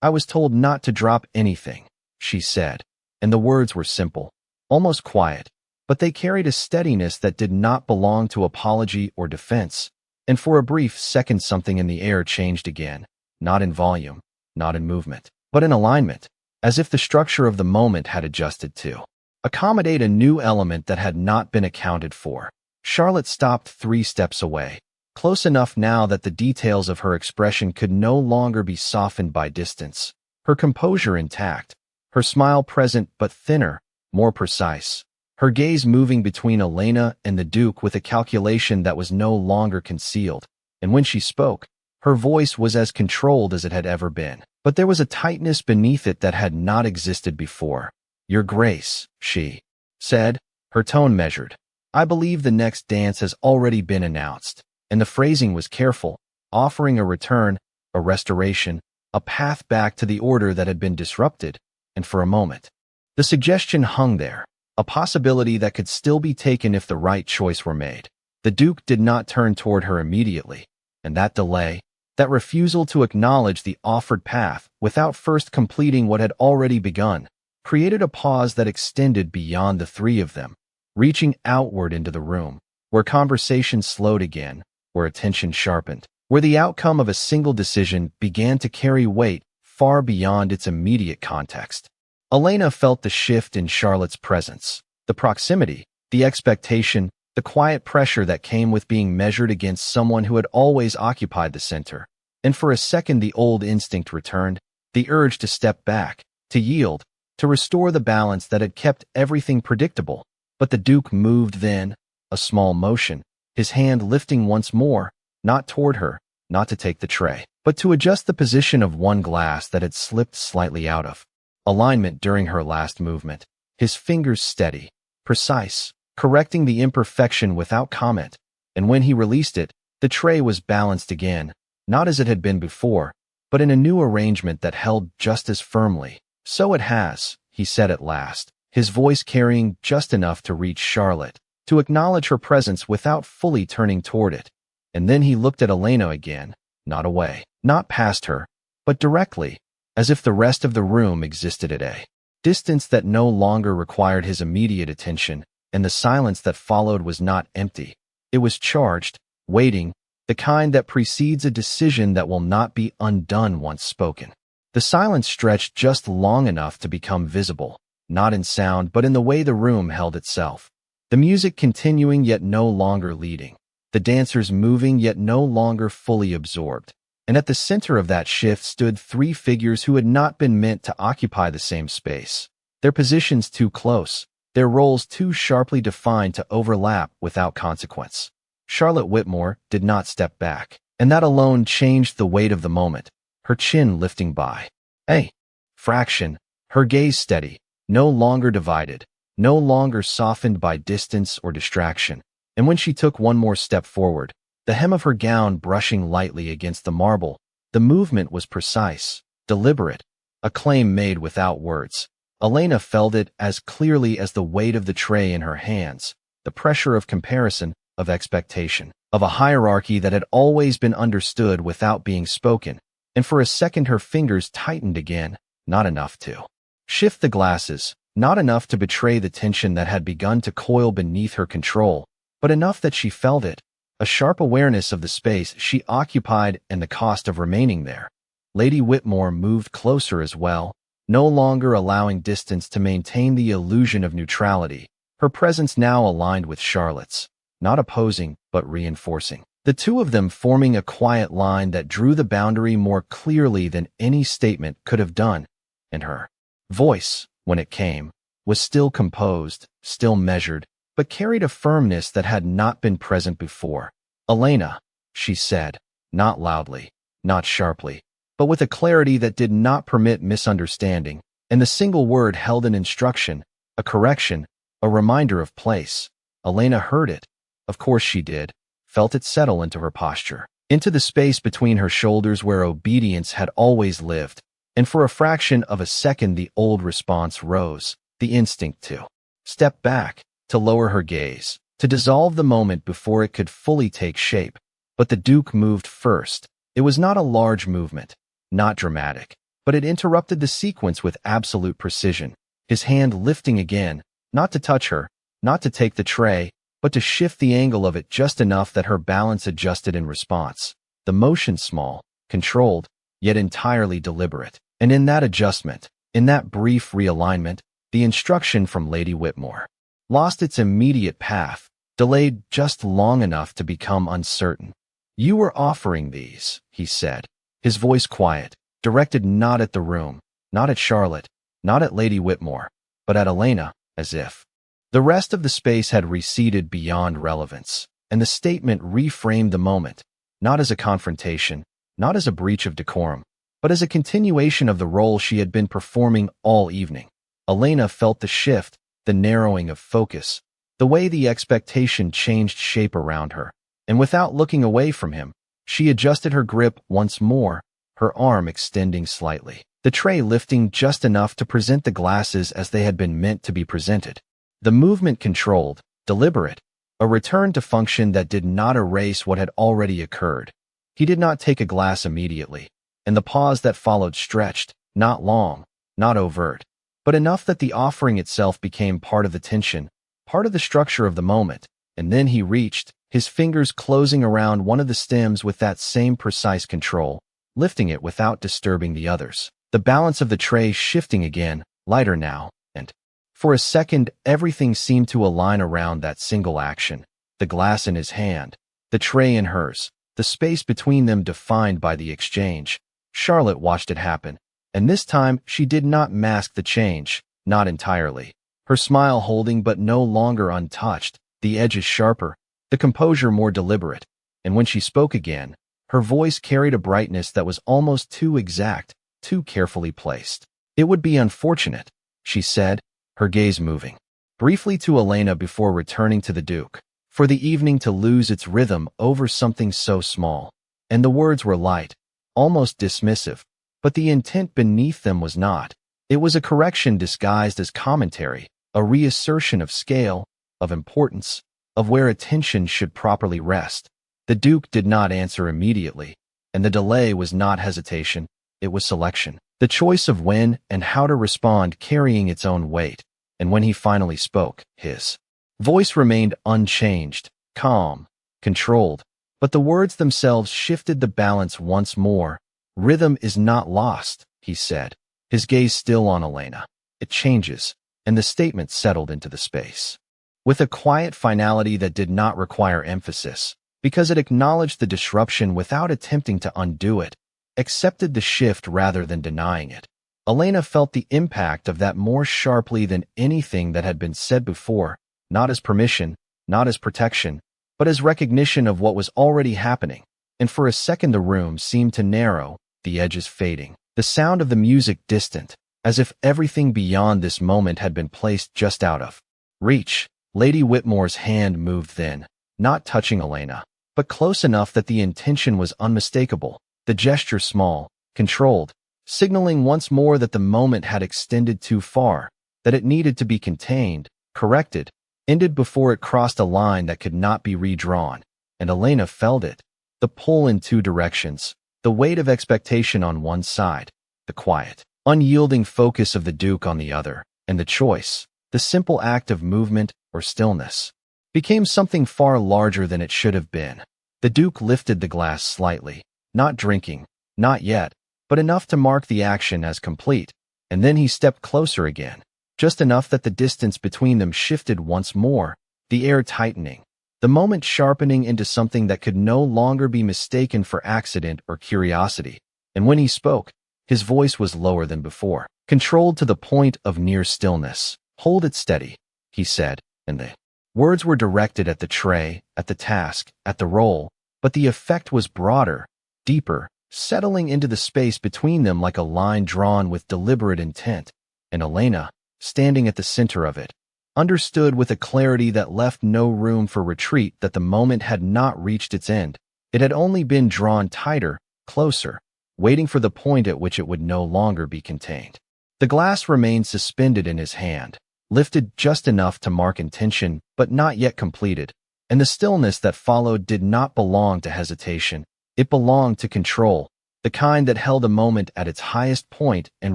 "I was told not to drop anything," she said, and the words were simple, almost quiet, but they carried a steadiness that did not belong to apology or defense, and for a brief second something in the air changed again, not in volume, not in movement, but in alignment, as if the structure of the moment had adjusted to accommodate a new element that had not been accounted for. Charlotte stopped 3 steps away, close enough now that the details of her expression could no longer be softened by distance, her composure intact, her smile present but thinner, more precise, her gaze moving between Elena and the Duke with a calculation that was no longer concealed, and when she spoke, her voice was as controlled as it had ever been, but there was a tightness beneath it that had not existed before. "Your Grace," she said, her tone measured, "I believe the next dance has already been announced," and the phrasing was careful, offering a return, a restoration, a path back to the order that had been disrupted, and for a moment, the suggestion hung there, a possibility that could still be taken if the right choice were made. The Duke did not turn toward her immediately, and that delay, that refusal to acknowledge the offered path without first completing what had already begun, created a pause that extended beyond the 3 of them, reaching outward into the room, where conversation slowed again, where attention sharpened, where the outcome of a single decision began to carry weight far beyond its immediate context. Elena felt the shift in Charlotte's presence, the proximity, the expectation, the quiet pressure that came with being measured against someone who had always occupied the center, and for a second the old instinct returned, the urge to step back, to yield, to restore the balance that had kept everything predictable. But the Duke moved then, a small motion, his hand lifting once more, not toward her, not to take the tray, but to adjust the position of one glass that had slipped slightly out of alignment during her last movement, his fingers steady, precise, correcting the imperfection without comment, and when he released it, The tray was balanced again, not as it had been before, but in a new arrangement that held just as firmly. "So it has," he said at last, his voice carrying just enough to reach Charlotte, to acknowledge her presence without fully turning toward it. And then he looked at Elena again, not away, not past her, but directly, as if the rest of the room existed at a distance that no longer required his immediate attention, and the silence that followed was not empty. It was charged, waiting, the kind that precedes a decision that will not be undone once spoken. The silence stretched just long enough to become visible, not in sound but in the way the room held itself. The music continuing yet no longer leading. The dancers moving yet no longer fully absorbed. And at the center of that shift stood three figures who had not been meant to occupy the same space. Their positions too close, their roles too sharply defined to overlap without consequence. Charlotte Whitmore did not step back, and that alone changed the weight of the moment, her chin lifting by a fraction, her gaze steady, no longer divided, no longer softened by distance or distraction. And when she took one more step forward, the hem of her gown brushing lightly against the marble, the movement was precise, deliberate, a claim made without words. Elena felt it as clearly as the weight of the tray in her hands, the pressure of comparison, of expectation, of a hierarchy that had always been understood without being spoken. And for a second her fingers tightened again, not enough to shift the glasses, not enough to betray the tension that had begun to coil beneath her control, but enough that she felt it, a sharp awareness of the space she occupied and the cost of remaining there. Lady Whitmore moved closer as well, no longer allowing distance to maintain the illusion of neutrality, her presence now aligned with Charlotte's, not opposing but reinforcing. The two of them forming a quiet line that drew the boundary more clearly than any statement could have done, and her voice, when it came, was still composed, still measured, but carried a firmness that had not been present before. "Elena," she said, not loudly, not sharply, but with a clarity that did not permit misunderstanding, and the single word held an instruction, a correction, a reminder of place. Elena heard it. Of course she did, felt it settle into her posture, into the space between her shoulders where obedience had always lived, and for a fraction of a second the old response rose, the instinct to step back, to lower her gaze, to dissolve the moment before it could fully take shape. But the Duke moved first. It was not a large movement, not dramatic, but it interrupted the sequence with absolute precision, his hand lifting again, not to touch her, not to take the tray, but to shift the angle of it just enough that her balance adjusted in response. The motion small, controlled, yet entirely deliberate. And in that adjustment, in that brief realignment, the instruction from Lady Whitmore lost its immediate path, delayed just long enough to become uncertain. "You were offering these," he said, his voice quiet, directed not at the room, not at Charlotte, not at Lady Whitmore, but at Elena, as if the rest of the space had receded beyond relevance, and the statement reframed the moment, not as a confrontation, not as a breach of decorum, but as a continuation of the role she had been performing all evening. Elena felt the shift, the narrowing of focus, the way the expectation changed shape around her, and without looking away from him, she adjusted her grip once more, her arm extending slightly, the tray lifting just enough to present the glasses as they had been meant to be presented. The movement controlled, deliberate, a return to function that did not erase what had already occurred. He did not take a glass immediately, and the pause that followed stretched, not long, not overt, but enough that the offering itself became part of the tension, part of the structure of the moment. And then he reached, his fingers closing around one of the stems with that same precise control, lifting it without disturbing the others. The balance of the tray shifting again, lighter now, and for a second everything seemed to align around that single action, the glass in his hand, the tray in hers, the space between them defined by the exchange. Charlotte watched it happen, and this time she did not mask the change, not entirely. Her smile holding but no longer untouched, the edges sharper, the composure more deliberate, and when she spoke again, her voice carried a brightness that was almost too exact, too carefully placed. "It would be unfortunate," she said, her gaze moving briefly to Elena before returning to the Duke, for the evening to lose its rhythm over something so small. And the words were light, almost dismissive, but the intent beneath them was not. It was a correction disguised as commentary, a reassertion of scale, of importance, of where attention should properly rest. The Duke did not answer immediately, and the delay was not hesitation, it was selection. The choice of when and how to respond carrying its own weight. And when he finally spoke, his voice remained unchanged, calm, controlled, but the words themselves shifted the balance once more. Rhythm is not lost, he said, his gaze still on Elena. It changes, and the statement settled into the space. With a quiet finality that did not require emphasis, because it acknowledged the disruption without attempting to undo it, accepted the shift rather than denying it. Elena felt the impact of that more sharply than anything that had been said before, not as permission, not as protection, but as recognition of what was already happening. And for a second the room seemed to narrow, the edges fading, the sound of the music distant, as if everything beyond this moment had been placed just out of reach. Lady Whitmore's hand moved then, not touching Elena, but close enough that the intention was unmistakable, the gesture small, controlled, signaling once more that the moment had extended too far, that it needed to be contained, corrected, ended before it crossed a line that could not be redrawn. And Elena felt it, the pull in two directions, the weight of expectation on one side, the quiet, unyielding focus of the Duke on the other, and the choice, the simple act of movement or stillness, became something far larger than it should have been. The Duke lifted the glass slightly, not drinking, not yet, but enough to mark the action as complete, and then he stepped closer again, just enough that the distance between them shifted once more, the air tightening, the moment sharpening into something that could no longer be mistaken for accident or curiosity. And when he spoke, his voice was lower than before, controlled to the point of near stillness. "Hold it steady," he said, and the words were directed at the tray, at the task, at the role, but the effect was broader, deeper, settling into the space between them like a line drawn with deliberate intent. And Elena, standing at the center of it, understood with a clarity that left no room for retreat that the moment had not reached its end. It had only been drawn tighter, closer, waiting for the point at which it would no longer be contained. The glass remained suspended in his hand, lifted just enough to mark intention, but not yet completed, and the stillness that followed did not belong to hesitation. It belonged to control, the kind that held a moment at its highest point and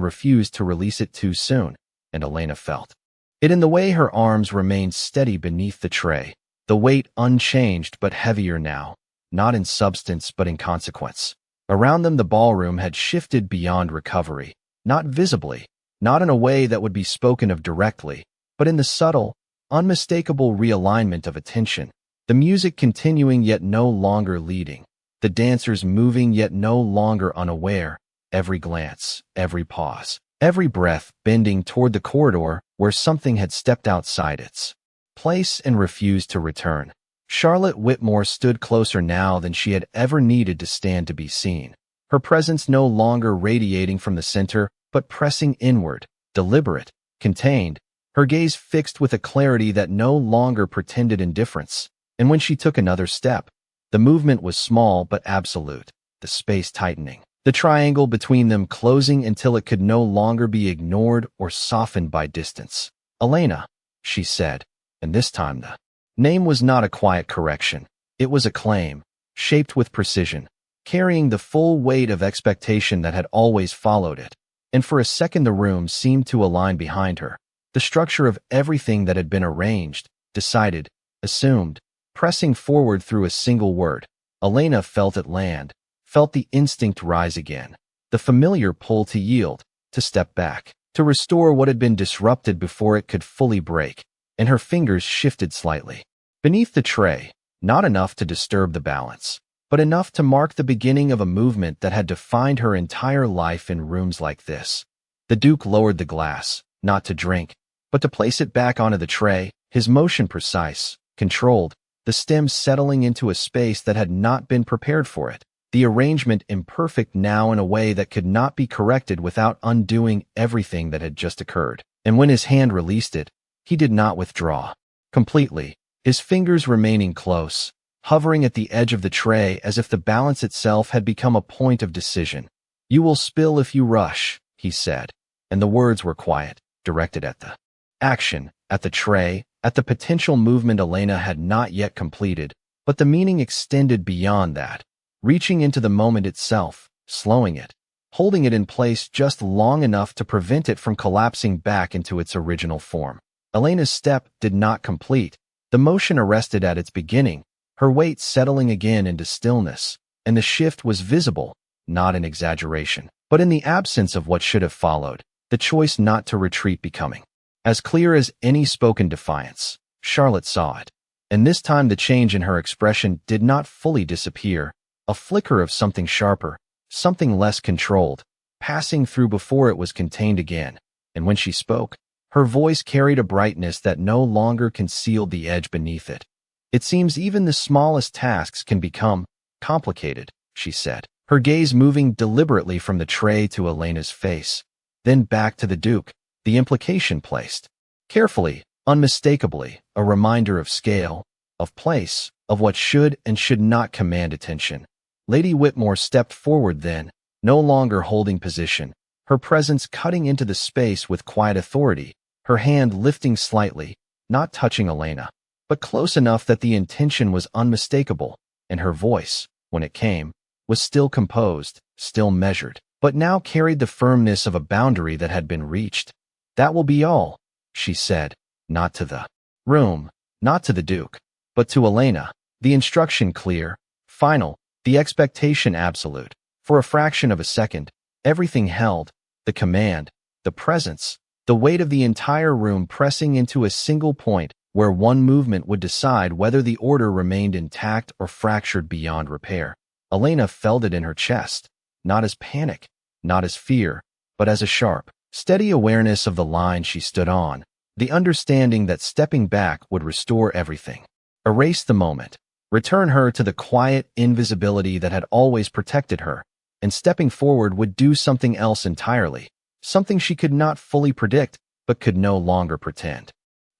refused to release it too soon. And Elena felt it in the way her arms remained steady beneath the tray, the weight unchanged but heavier now, not in substance but in consequence. Around them the ballroom had shifted beyond recovery, not visibly, not in a way that would be spoken of directly, but in the subtle, unmistakable realignment of attention, the music continuing yet no longer leading, the dancers moving yet no longer unaware, every glance, every pause, every breath bending toward the corridor where something had stepped outside its place and refused to return. Charlotte Whitmore stood closer now than she had ever needed to stand to be seen, her presence no longer radiating from the center, but pressing inward, deliberate, contained, her gaze fixed with a clarity that no longer pretended indifference. And when she took another step, the movement was small but absolute, the space tightening, the triangle between them closing until it could no longer be ignored or softened by distance. "Elena," she said, and this time the name was not a quiet correction. It was a claim, shaped with precision, carrying the full weight of expectation that had always followed it. And for a second the room seemed to align behind her, the structure of everything that had been arranged, decided, assumed, pressing forward through a single word. Elena felt it land, felt the instinct rise again, the familiar pull to yield, to step back, to restore what had been disrupted before it could fully break. And her fingers shifted slightly beneath the tray, not enough to disturb the balance, but enough to mark the beginning of a movement that had defined her entire life in rooms like this. The Duke lowered the glass, not to drink, but to place it back onto the tray, his motion precise, controlled, the stem settling into a space that had not been prepared for it, the arrangement imperfect now in a way that could not be corrected without undoing everything that had just occurred. And when his hand released it, he did not withdraw completely. his fingers remaining close, hovering at the edge of the tray as if the balance itself had become a point of decision. "You will spill if you rush," he said, and the words were quiet, directed at the action, at the tray, at the potential movement Elena had not yet completed, but the meaning extended beyond that, reaching into the moment itself, slowing it, holding it in place just long enough to prevent it from collapsing back into its original form. Elena's step did not complete. The motion arrested at its beginning, her weight settling again into stillness, and the shift was visible, not an exaggeration, but in the absence of what should have followed, the choice not to retreat becoming as clear as any spoken defiance. Charlotte saw it, and this time the change in her expression did not fully disappear, a flicker of something sharper, something less controlled, passing through before it was contained again, and when she spoke, her voice carried a brightness that no longer concealed the edge beneath it. "It seems even the smallest tasks can become complicated," she said, her gaze moving deliberately from the tray to Elena's face, then back to the Duke, the implication placed carefully, unmistakably, a reminder of scale, of place, of what should and should not command attention. Lady Whitmore stepped forward then, no longer holding position, her presence cutting into the space with quiet authority, her hand lifting slightly, not touching Elena, but close enough that the intention was unmistakable, and her voice, when it came, was still composed, still measured, but now carried the firmness of a boundary that had been reached. "That will be all," she said, not to the room, not to the Duke, but to Elena, the instruction clear, final, the expectation absolute. For a fraction of a second, everything held, the command, the presence, the weight of the entire room pressing into a single point where one movement would decide whether the order remained intact or fractured beyond repair. Elena felt it in her chest, not as panic, not as fear, but as a sharp, steady awareness of the line she stood on, the understanding that stepping back would restore everything, erase the moment, return her to the quiet invisibility that had always protected her, and stepping forward would do something else entirely, something she could not fully predict but could no longer pretend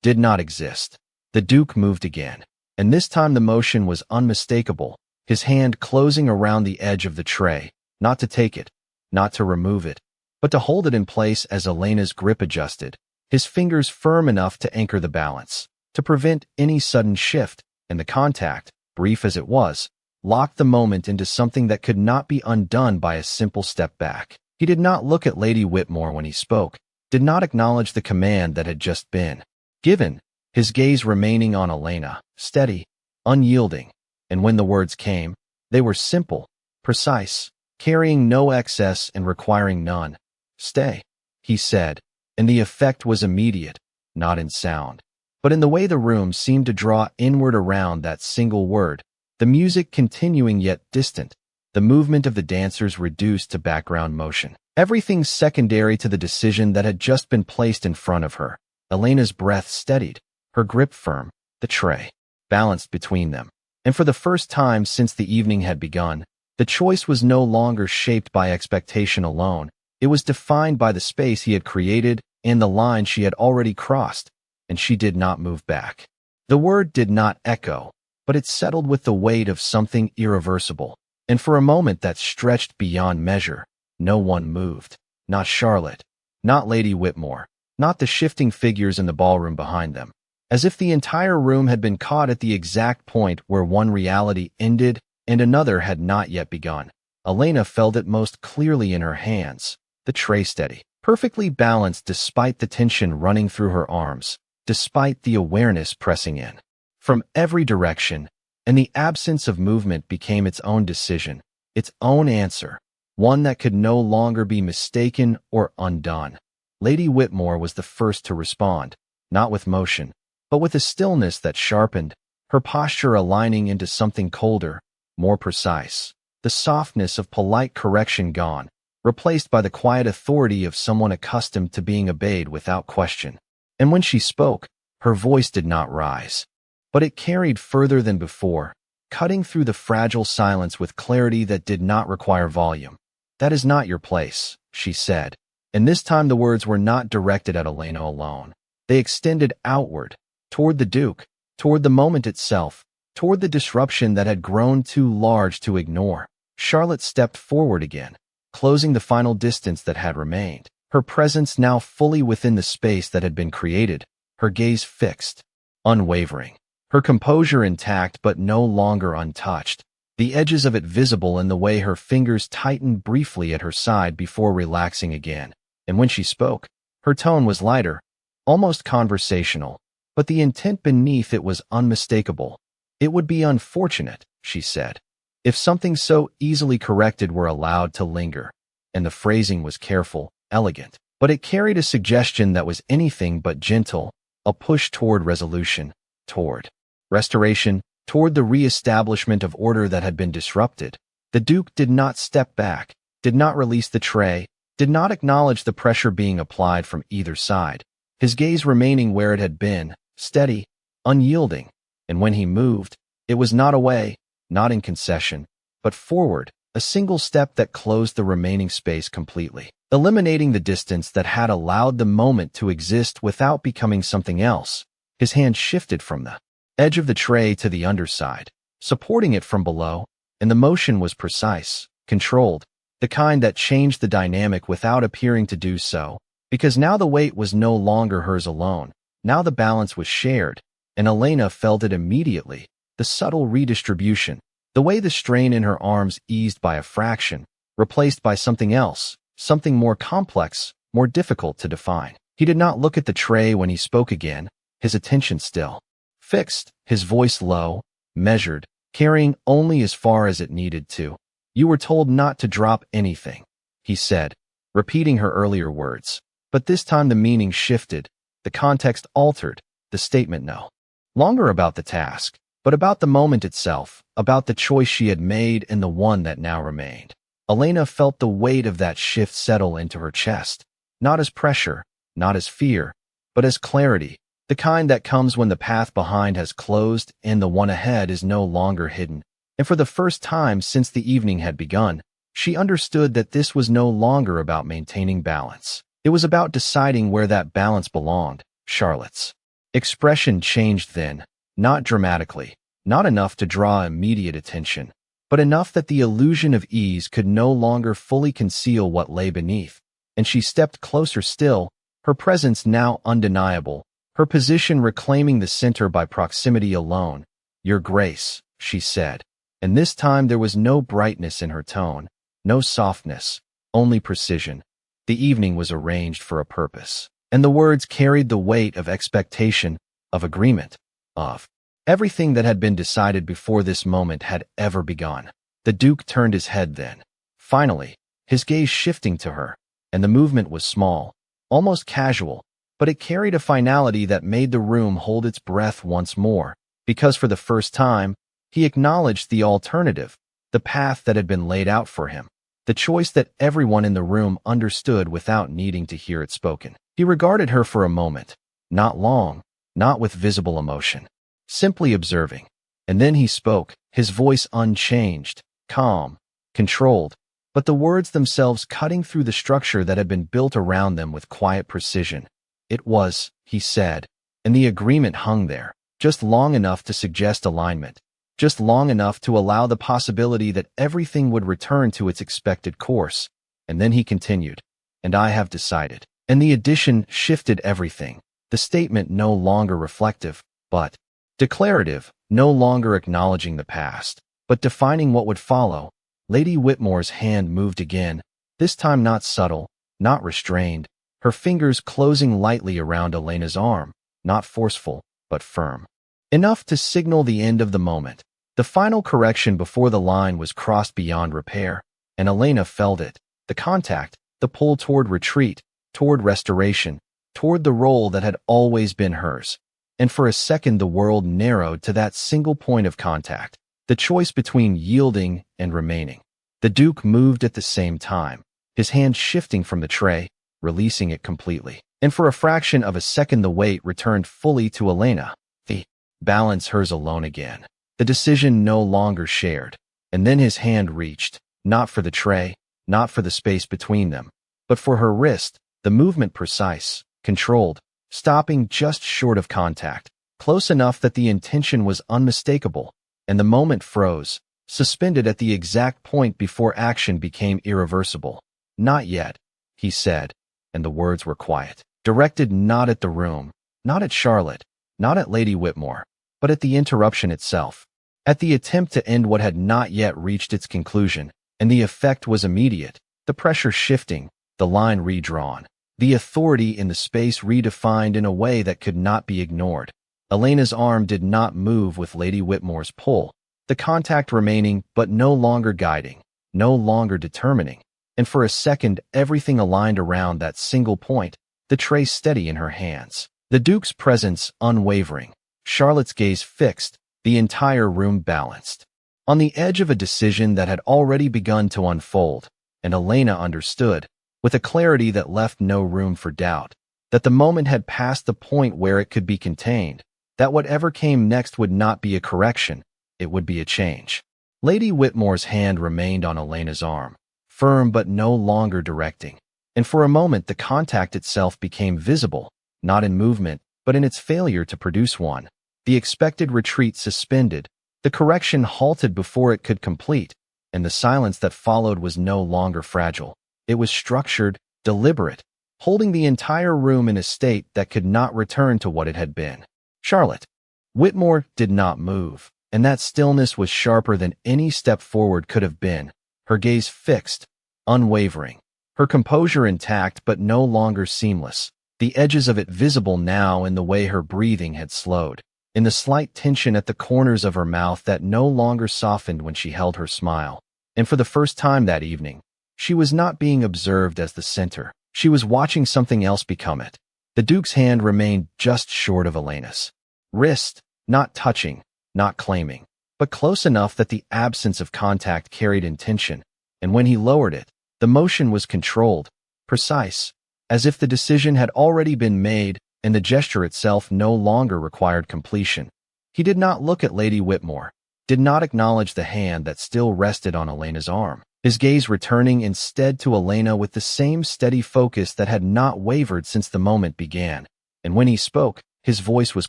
did not exist. The Duke moved again, and this time the motion was unmistakable, his hand closing around the edge of the tray, not to take it, not to remove it, but to hold it in place as Elena's grip adjusted, his fingers firm enough to anchor the balance, to prevent any sudden shift, and the contact, brief as it was, locked the moment into something that could not be undone by a simple step back. He did not look at Lady Whitmore when he spoke, did not acknowledge the command that had just been given, his gaze remaining on Elena, steady, unyielding, and when the words came, they were simple, precise, carrying no excess and requiring none. "Stay," he said, and the effect was immediate, not in sound, but in the way the room seemed to draw inward around that single word, the music continuing yet distant, the movement of the dancers reduced to background motion, everything secondary to the decision that had just been placed in front of her. Elena's breath steadied, her grip firm, the tray balanced between them, and for the first time since the evening had begun, the choice was no longer shaped by expectation alone, it was defined by the space he had created and the line she had already crossed, and she did not move back. The word did not echo, but it settled with the weight of something irreversible, and for a moment that stretched beyond measure, no one moved, not Charlotte, not Lady Whitmore, not the shifting figures in the ballroom behind them, as if the entire room had been caught at the exact point where one reality ended and another had not yet begun. Elena felt it most clearly in her hands, the tray steady, perfectly balanced despite the tension running through her arms, despite the awareness pressing in from every direction, and the absence of movement became its own decision, its own answer, one that could no longer be mistaken or undone. Lady Whitmore was the first to respond, not with motion, but with a stillness that sharpened, her posture aligning into something colder, more precise, the softness of polite correction gone, replaced by the quiet authority of someone accustomed to being obeyed without question. And when she spoke, her voice did not rise, but it carried further than before, cutting through the fragile silence with clarity that did not require volume. "That is not your place," she said, and this time the words were not directed at Elena alone. They extended outward, toward the Duke, toward the moment itself, toward the disruption that had grown too large to ignore. Charlotte stepped forward again, closing the final distance that had remained. Her presence now fully within the space that had been created, her gaze fixed, unwavering, her composure intact but no longer untouched, the edges of it visible in the way her fingers tightened briefly at her side before relaxing again. And when she spoke, her tone was lighter, almost conversational, but the intent beneath it was unmistakable. "It would be unfortunate," she said, "if something so easily corrected were allowed to linger." And the phrasing was careful, elegant, but it carried a suggestion that was anything but gentle, a push toward resolution, toward restoration, toward the re-establishment of order that had been disrupted. The Duke did not step back, did not release the tray, did not acknowledge the pressure being applied from either side, his gaze remaining where it had been, steady, unyielding. And when he moved, it was not away, not in concession, but forward, a single step that closed the remaining space completely, eliminating the distance that had allowed the moment to exist without becoming something else. His hand shifted from the edge of the tray to the underside, supporting it from below, and the motion was precise, controlled, the kind that changed the dynamic without appearing to do so, because now the weight was no longer hers alone, now the balance was shared, and Elena felt it immediately, the subtle redistribution, the way the strain in her arms eased by a fraction, replaced by something else, something more complex, more difficult to define. He did not look at the tray when he spoke again, his attention still fixed, his voice low, measured, carrying only as far as it needed to. "You were told not to drop anything," he said, repeating her earlier words. But this time the meaning shifted, the context altered, the statement no longer about the task, but about the moment itself, about the choice she had made and the one that now remained. Elena felt the weight of that shift settle into her chest, not as pressure, not as fear, but as clarity, the kind that comes when the path behind has closed and the one ahead is no longer hidden. And for the first time since the evening had begun, she understood that this was no longer about maintaining balance. It was about deciding where that balance belonged. Charlotte's expression changed then, not dramatically, not enough to draw immediate attention, but enough that the illusion of ease could no longer fully conceal what lay beneath. And she stepped closer still, her presence now undeniable, her position reclaiming the center by proximity alone. "Your Grace," she said, and this time there was no brightness in her tone, no softness, only precision. The evening was arranged for a purpose, and the words carried the weight of expectation, of agreement, of everything that had been decided before this moment had ever begun. The Duke turned his head then, finally, his gaze shifting to her, and the movement was small, almost casual, but it carried a finality that made the room hold its breath once more, because for the first time, he acknowledged the alternative, the path that had been laid out for him, the choice that everyone in the room understood without needing to hear it spoken. He regarded her for a moment, not long, not with visible emotion, simply observing. And then he spoke, his voice unchanged, calm, controlled, but the words themselves cutting through the structure that had been built around them with quiet precision. "It was," he said, and the agreement hung there, just long enough to suggest alignment, just long enough to allow the possibility that everything would return to its expected course. And then he continued, "And I have decided." And the addition shifted everything, the statement no longer reflective, but declarative, no longer acknowledging the past, but defining what would follow. Lady Whitmore's hand moved again, this time not subtle, not restrained, her fingers closing lightly around Elena's arm, not forceful, but firm. Enough to signal the end of the moment, the final correction before the line was crossed beyond repair, and Elena felt it, the contact, the pull toward retreat, toward restoration, toward the role that had always been hers. And for a second the world narrowed to that single point of contact, the choice between yielding and remaining. The Duke moved at the same time, his hand shifting from the tray, releasing it completely. And for a fraction of a second the weight returned fully to Elena, the balance hers alone again, the decision no longer shared. And then his hand reached, not for the tray, not for the space between them, but for her wrist, the movement precise, controlled, stopping just short of contact, close enough that the intention was unmistakable, and the moment froze, suspended at the exact point before action became irreversible. "Not yet," he said, and the words were quiet, directed not at the room, not at Charlotte, not at Lady Whitmore, but at the interruption itself, at the attempt to end what had not yet reached its conclusion, and the effect was immediate, the pressure shifting, the line redrawn, the authority in the space redefined in a way that could not be ignored. Elena's arm did not move with Lady Whitmore's pull, the contact remaining but no longer guiding, no longer determining, and for a second everything aligned around that single point, the tray steady in her hands, the Duke's presence unwavering, Charlotte's gaze fixed, the entire room balanced. On the edge of a decision that had already begun to unfold, and Elena understood, with a clarity that left no room for doubt, that the moment had passed the point where it could be contained, that whatever came next would not be a correction, it would be a change. Lady Whitmore's hand remained on Elena's arm, firm but no longer directing, and for a moment the contact itself became visible, not in movement, but in its failure to produce one. The expected retreat suspended, the correction halted before it could complete, and the silence that followed was no longer fragile. It was structured, deliberate, holding the entire room in a state that could not return to what it had been. Charlotte Whitmore did not move, and that stillness was sharper than any step forward could have been, her gaze fixed, unwavering, her composure intact but no longer seamless, the edges of it visible now in the way her breathing had slowed, in the slight tension at the corners of her mouth that no longer softened when she held her smile. And for the first time that evening, she was not being observed as the center. She was watching something else become it. The Duke's hand remained just short of Elena's wrist, not touching, not claiming, but close enough that the absence of contact carried intention, and when he lowered it, the motion was controlled, precise, as if the decision had already been made and the gesture itself no longer required completion. He did not look at Lady Whitmore, did not acknowledge the hand that still rested on Elena's arm, his gaze returning instead to Elena with the same steady focus that had not wavered since the moment began. And when he spoke, his voice was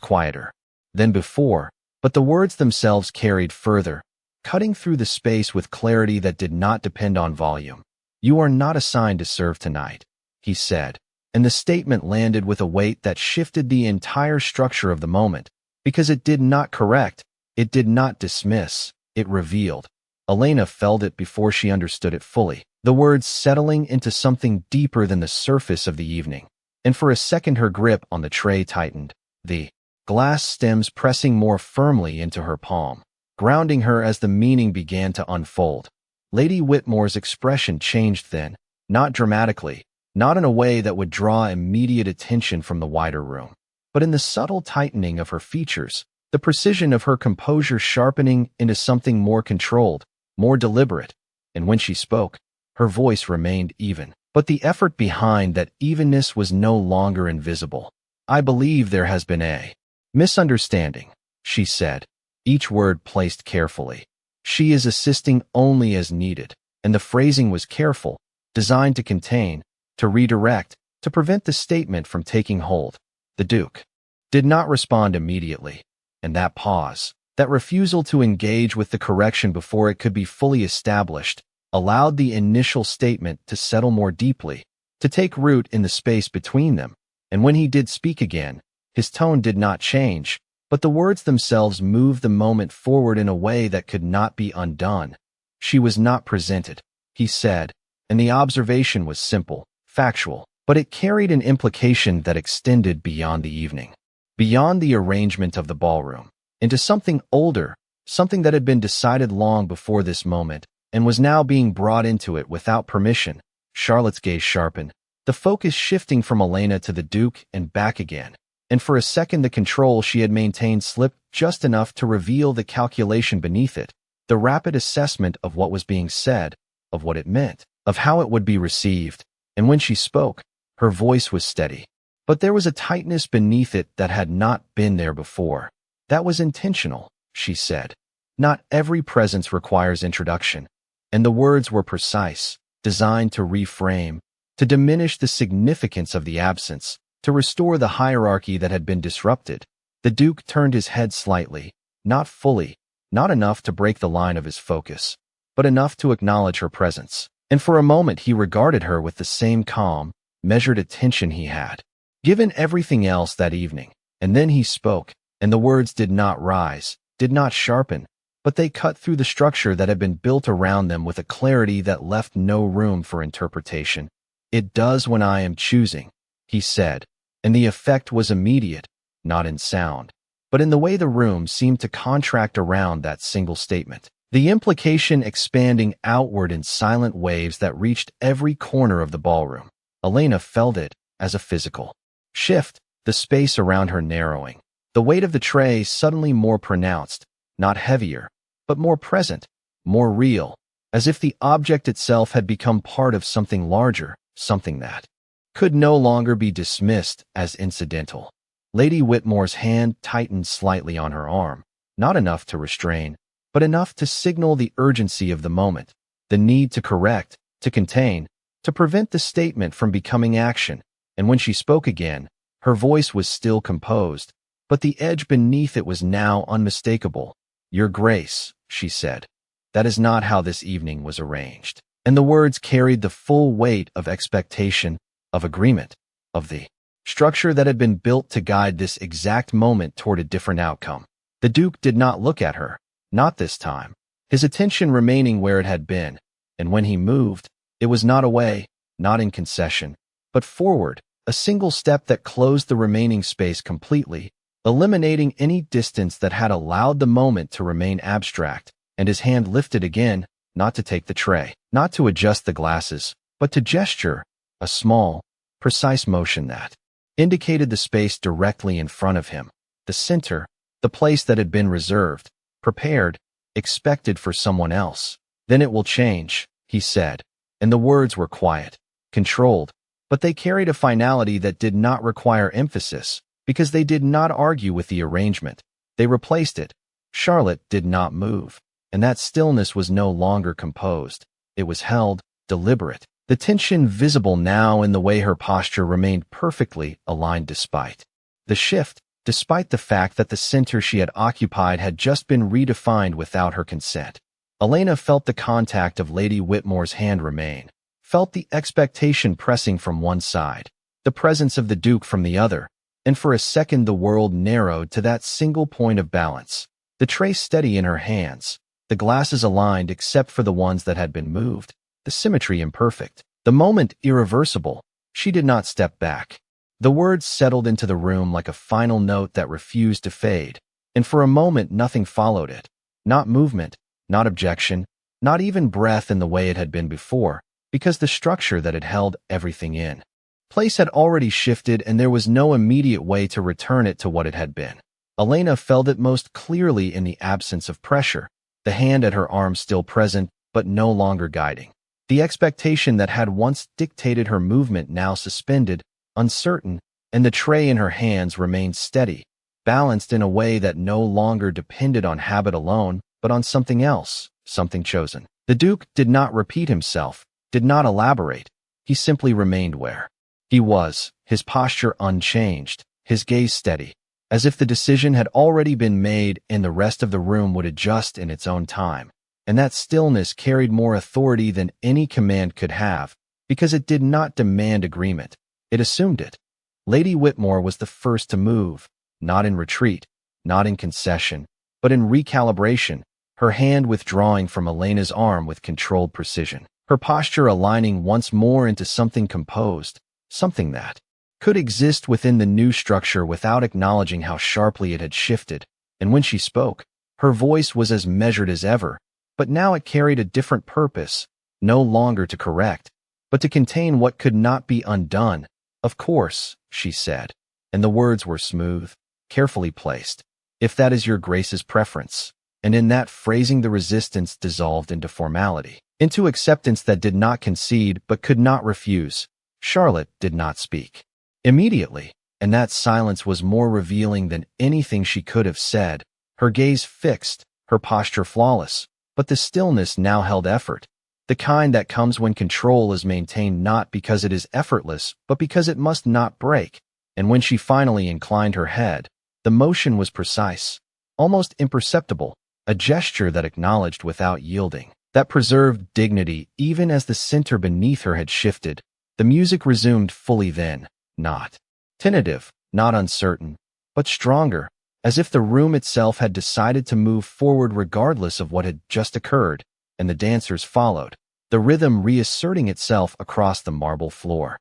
quieter than before, but the words themselves carried further, cutting through the space with clarity that did not depend on volume. "You are not assigned to serve tonight," he said, and the statement landed with a weight that shifted the entire structure of the moment, because it did not correct, it did not dismiss, it revealed. Elena felt it before she understood it fully, the words settling into something deeper than the surface of the evening, and for a second her grip on the tray tightened, the glass stems pressing more firmly into her palm, grounding her as the meaning began to unfold. Lady Whitmore's expression changed then, not dramatically, not in a way that would draw immediate attention from the wider room, but in the subtle tightening of her features, the precision of her composure sharpening into something more controlled, more deliberate, and when she spoke, her voice remained even, but the effort behind that evenness was no longer invisible. "I believe there has been a misunderstanding," she said, each word placed carefully. "She is assisting only as needed," and the phrasing was careful, designed to contain, to redirect, to prevent the statement from taking hold. The Duke did not respond immediately, and that pause, that refusal to engage with the correction before it could be fully established, allowed the initial statement to settle more deeply, to take root in the space between them, and when he did speak again, his tone did not change, but the words themselves moved the moment forward in a way that could not be undone. "She was not presented," he said, and the observation was simple, factual, but it carried an implication that extended beyond the evening, beyond the arrangement of the ballroom, into something older, something that had been decided long before this moment, and was now being brought into it without permission. Charlotte's gaze sharpened, the focus shifting from Elena to the Duke and back again, and for a second the control she had maintained slipped just enough to reveal the calculation beneath it, the rapid assessment of what was being said, of what it meant, of how it would be received, and when she spoke, her voice was steady, but there was a tightness beneath it that had not been there before. "That was intentional," she said. "Not every presence requires introduction," and the words were precise, designed to reframe, to diminish the significance of the absence, to restore the hierarchy that had been disrupted. The Duke turned his head slightly, not fully, not enough to break the line of his focus, but enough to acknowledge her presence. And for a moment he regarded her with the same calm, measured attention he had given everything else that evening. And then he spoke, and the words did not rise, did not sharpen, but they cut through the structure that had been built around them with a clarity that left no room for interpretation. "It does when I am choosing," he said, and the effect was immediate, not in sound, but in the way the room seemed to contract around that single statement. The implication expanding outward in silent waves that reached every corner of the ballroom. Elena felt it as a physical shift, the space around her narrowing. The weight of the tray suddenly more pronounced, not heavier, but more present, more real, as if the object itself had become part of something larger, something that could no longer be dismissed as incidental. Lady Whitmore's hand tightened slightly on her arm, not enough to restrain, but enough to signal the urgency of the moment, the need to correct, to contain, to prevent the statement from becoming action. And when she spoke again, her voice was still composed, but the edge beneath it was now unmistakable. "Your Grace," she said, "that is not how this evening was arranged." And the words carried the full weight of expectation, of agreement, of the structure that had been built to guide this exact moment toward a different outcome. The Duke did not look at her, not this time, his attention remaining where it had been, and when he moved, it was not away, not in concession, but forward, a single step that closed the remaining space completely, eliminating any distance that had allowed the moment to remain abstract. And his hand lifted again, not to take the tray, not to adjust the glasses, but to gesture, a small, precise motion that indicated the space directly in front of him, the center, the place that had been reserved, prepared, expected for someone else. "Then it will change," he said, and the words were quiet, controlled, but they carried a finality that did not require emphasis, because they did not argue with the arrangement. They replaced it. Charlotte did not move, and that stillness was no longer composed. It was held, deliberate, the tension visible now in the way her posture remained perfectly aligned despite the shift, despite the fact that the center she had occupied had just been redefined without her consent. Elena felt the contact of Lady Whitmore's hand remain, felt the expectation pressing from one side, the presence of the Duke from the other, and for a second the world narrowed to that single point of balance, the tray steady in her hands, the glasses aligned except for the ones that had been moved, the symmetry imperfect, the moment irreversible. She did not step back. The words settled into the room like a final note that refused to fade, and for a moment nothing followed it, not movement, not objection, not even breath in the way it had been before, because the structure that had held everything in place had already shifted and there was no immediate way to return it to what it had been. Elena felt it most clearly in the absence of pressure, the hand at her arm still present but no longer guiding. The expectation that had once dictated her movement now suspended, uncertain, and the tray in her hands remained steady, balanced in a way that no longer depended on habit alone, but on something else, something chosen. The Duke did not repeat himself, did not elaborate. He simply remained where he was, his posture unchanged, his gaze steady, as if the decision had already been made and the rest of the room would adjust in its own time. And that stillness carried more authority than any command could have, because it did not demand agreement. It assumed it. Lady Whitmore was the first to move, not in retreat, not in concession, but in recalibration, her hand withdrawing from Elena's arm with controlled precision, her posture aligning once more into something composed, something that could exist within the new structure without acknowledging how sharply it had shifted. And when she spoke, her voice was as measured as ever, but now it carried a different purpose, no longer to correct, but to contain what could not be undone. "Of course," she said, and the words were smooth, carefully placed. "If that is your Grace's preference." And in that phrasing the resistance dissolved into formality, into acceptance that did not concede but could not refuse. Charlotte did not speak immediately, and that silence was more revealing than anything she could have said, her gaze fixed, her posture flawless, but the stillness now held effort, the kind that comes when control is maintained not because it is effortless, but because it must not break. And when she finally inclined her head, The motion was precise, almost imperceptible, a gesture that acknowledged without yielding, that preserved dignity even as the center beneath her had shifted. The music resumed fully then, not tentative, not uncertain, but stronger, as if the room itself had decided to move forward regardless of what had just occurred, and the dancers followed, the rhythm reasserting itself across the marble floor.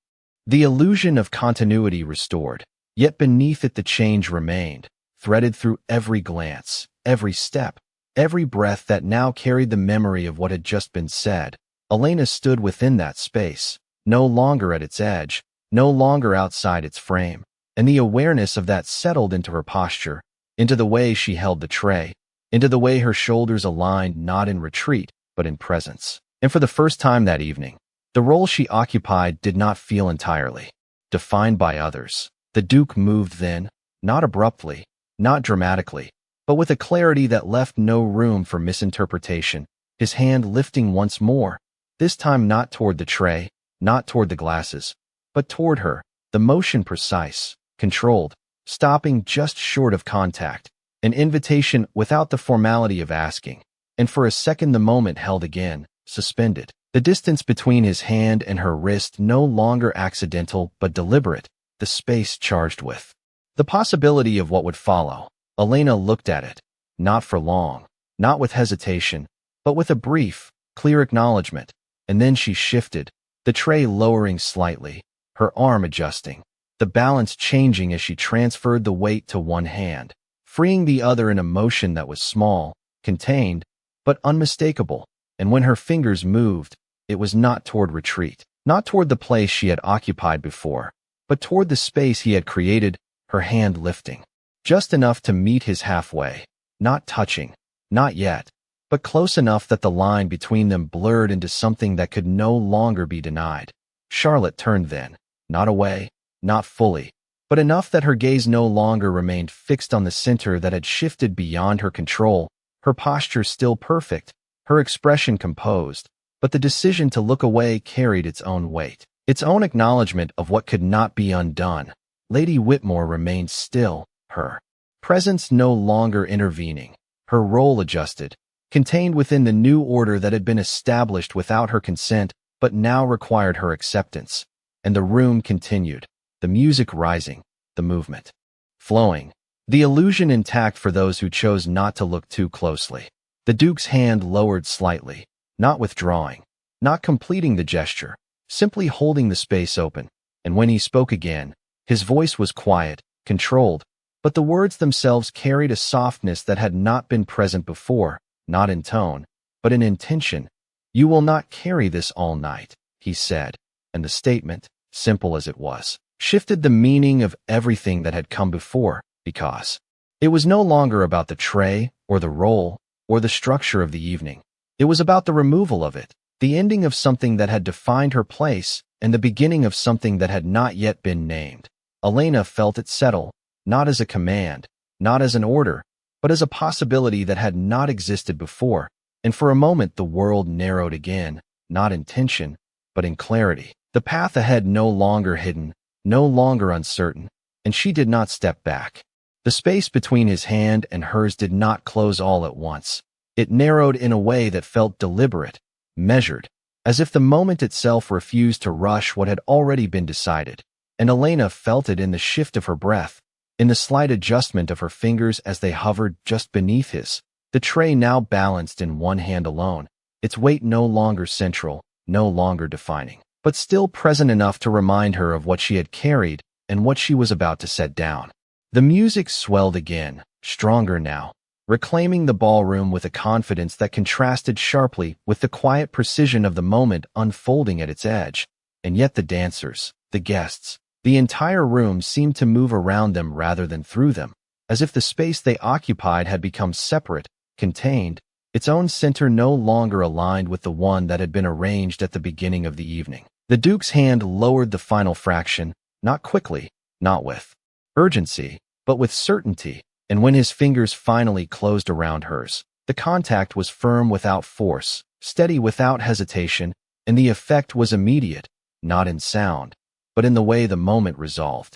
The illusion of continuity restored, yet beneath it the change remained, threaded through every glance, every step, every breath that now carried the memory of what had just been said. Elena stood within that space, no longer at its edge, no longer outside its frame, and the awareness of that settled into her posture, into the way she held the tray, into the way her shoulders aligned not in retreat, but in presence. And for the first time that evening, the role she occupied did not feel entirely defined by others. The Duke moved then, not abruptly, not dramatically, but with a clarity that left no room for misinterpretation, his hand lifting once more, this time not toward the tray, not toward the glasses, but toward her, the motion precise, controlled, stopping just short of contact, an invitation without the formality of asking, and for a second the moment held again, suspended. The distance between his hand and her wrist no longer accidental but deliberate, the space charged with the possibility of what would follow. Elena looked at it, not for long, not with hesitation, but with a brief, clear acknowledgement, and then she shifted, the tray lowering slightly, her arm adjusting, the balance changing as she transferred the weight to one hand, freeing the other in a motion that was small, contained, but unmistakable. And when her fingers moved, it was not toward retreat, not toward the place she had occupied before, but toward the space he had created, her hand lifting, just enough to meet his halfway, not touching, not yet, but close enough that the line between them blurred into something that could no longer be denied. Charlotte turned then, not away, not fully, but enough that her gaze no longer remained fixed on the center that had shifted beyond her control, her posture still perfect, her expression composed, but the decision to look away carried its own weight, its own acknowledgement of what could not be undone. Lady Whitmore remained still, her presence no longer intervening, her role adjusted, contained within the new order that had been established without her consent but now required her acceptance. And the room continued, the music rising, the movement flowing, the illusion intact for those who chose not to look too closely. The Duke's hand lowered slightly, not withdrawing, not completing the gesture, simply holding the space open, and when he spoke again, his voice was quiet, controlled, but the words themselves carried a softness that had not been present before, not in tone, but in intention. "You will not carry this all night," he said, and the statement, simple as it was, shifted the meaning of everything that had come before, because it was no longer about the tray, or the role, or the structure of the evening. It was about the removal of it, the ending of something that had defined her place, and the beginning of something that had not yet been named. Elena felt it settle, not as a command, not as an order, but as a possibility that had not existed before, and for a moment the world narrowed again, not in tension, but in clarity. The path ahead no longer hidden, no longer uncertain, and she did not step back. The space between his hand and hers did not close all at once. It narrowed in a way that felt deliberate, measured, as if the moment itself refused to rush what had already been decided. And Elena felt it in the shift of her breath, in the slight adjustment of her fingers as they hovered just beneath his, the tray now balanced in one hand alone, its weight no longer central, no longer defining, but still present enough to remind her of what she had carried and what she was about to set down. The music swelled again, stronger now, reclaiming the ballroom with a confidence that contrasted sharply with the quiet precision of the moment unfolding at its edge. And yet the dancers, the guests, the entire room seemed to move around them rather than through them, as if the space they occupied had become separate, contained, its own center no longer aligned with the one that had been arranged at the beginning of the evening. The Duke's hand lowered the final fraction, not quickly, not with urgency, but with certainty, and when his fingers finally closed around hers, the contact was firm without force, steady without hesitation, and the effect was immediate, not in sound, but in the way the moment resolved.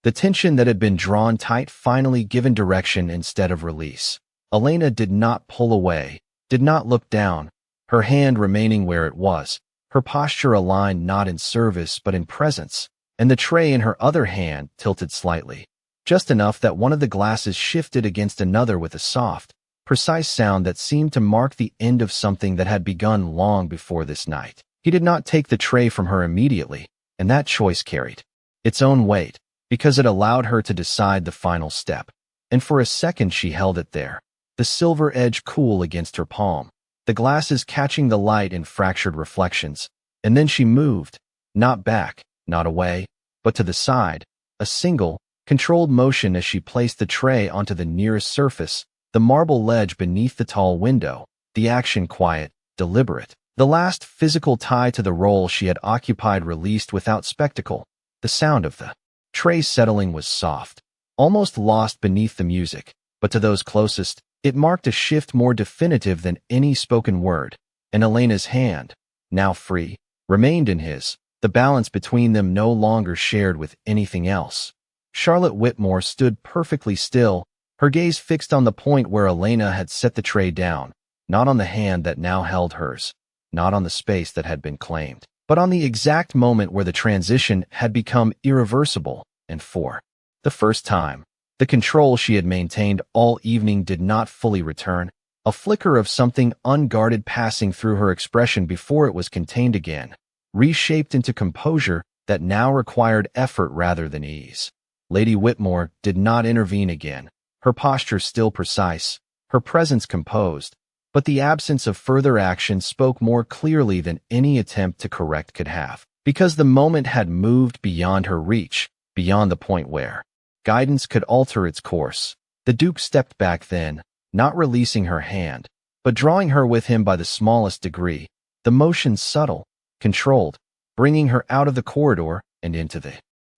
The tension that had been drawn tight finally given direction instead of release. Elena did not pull away, did not look down, her hand remaining where it was, her posture aligned not in service but in presence, and the tray in her other hand tilted slightly, just enough that one of the glasses shifted against another with a soft, precise sound that seemed to mark the end of something that had begun long before this night. He did not take the tray from her immediately, and that choice carried its own weight, because it allowed her to decide the final step. And for a second she held it there, the silver edge cool against her palm, the glasses catching the light in fractured reflections. And then she moved, not back, not away, but to the side, a single, controlled motion as she placed the tray onto the nearest surface, the marble ledge beneath the tall window, the action quiet, deliberate. The last physical tie to the role she had occupied released without spectacle. The sound of the tray settling was soft, almost lost beneath the music, but to those closest, it marked a shift more definitive than any spoken word, and Elena's hand, now free, remained in his, the balance between them no longer shared with anything else. Charlotte Whitmore stood perfectly still, her gaze fixed on the point where Elena had set the tray down, not on the hand that now held hers, not on the space that had been claimed, but on the exact moment where the transition had become irreversible, and for the first time, the control she had maintained all evening did not fully return, a flicker of something unguarded passing through her expression before it was contained again, reshaped into composure that now required effort rather than ease. Lady Whitmore did not intervene again, her posture still precise, her presence composed, but the absence of further action spoke more clearly than any attempt to correct could have, because the moment had moved beyond her reach, beyond the point where guidance could alter its course. The Duke stepped back then, not releasing her hand, but drawing her with him by the smallest degree, the motion subtle, controlled, bringing her out of the corridor and into the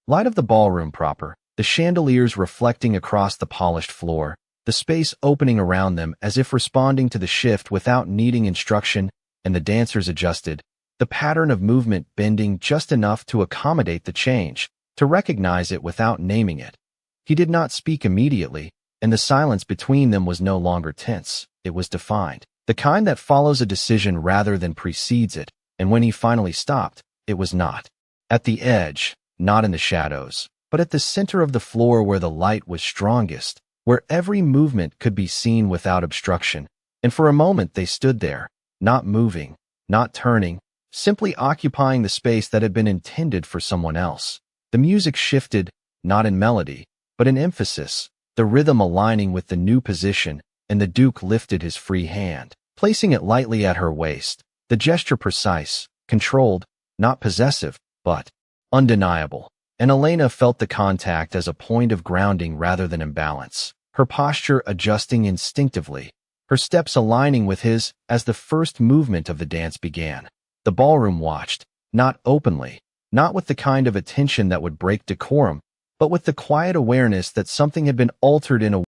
light of the ballroom proper, the chandeliers reflecting across the polished floor, the space opening around them as if responding to the shift without needing instruction, and the dancers adjusted, the pattern of movement bending just enough to accommodate the change, to recognize it without naming it. He did not speak immediately, and the silence between them was no longer tense, it was defined, the kind that follows a decision rather than precedes it, and when he finally stopped, it was not at the edge, not in the shadows, but at the center of the floor where the light was strongest, where every movement could be seen without obstruction, and for a moment they stood there, not moving, not turning, simply occupying the space that had been intended for someone else. The music shifted, not in melody, but in emphasis, the rhythm aligning with the new position, and the Duke lifted his free hand, placing it lightly at her waist, the gesture precise, controlled, not possessive, but undeniable. And Elena felt the contact as a point of grounding rather than imbalance, her posture adjusting instinctively, her steps aligning with his as the first movement of the dance began. The ballroom watched, not openly, not with the kind of attention that would break decorum, but with the quiet awareness that something had been altered in a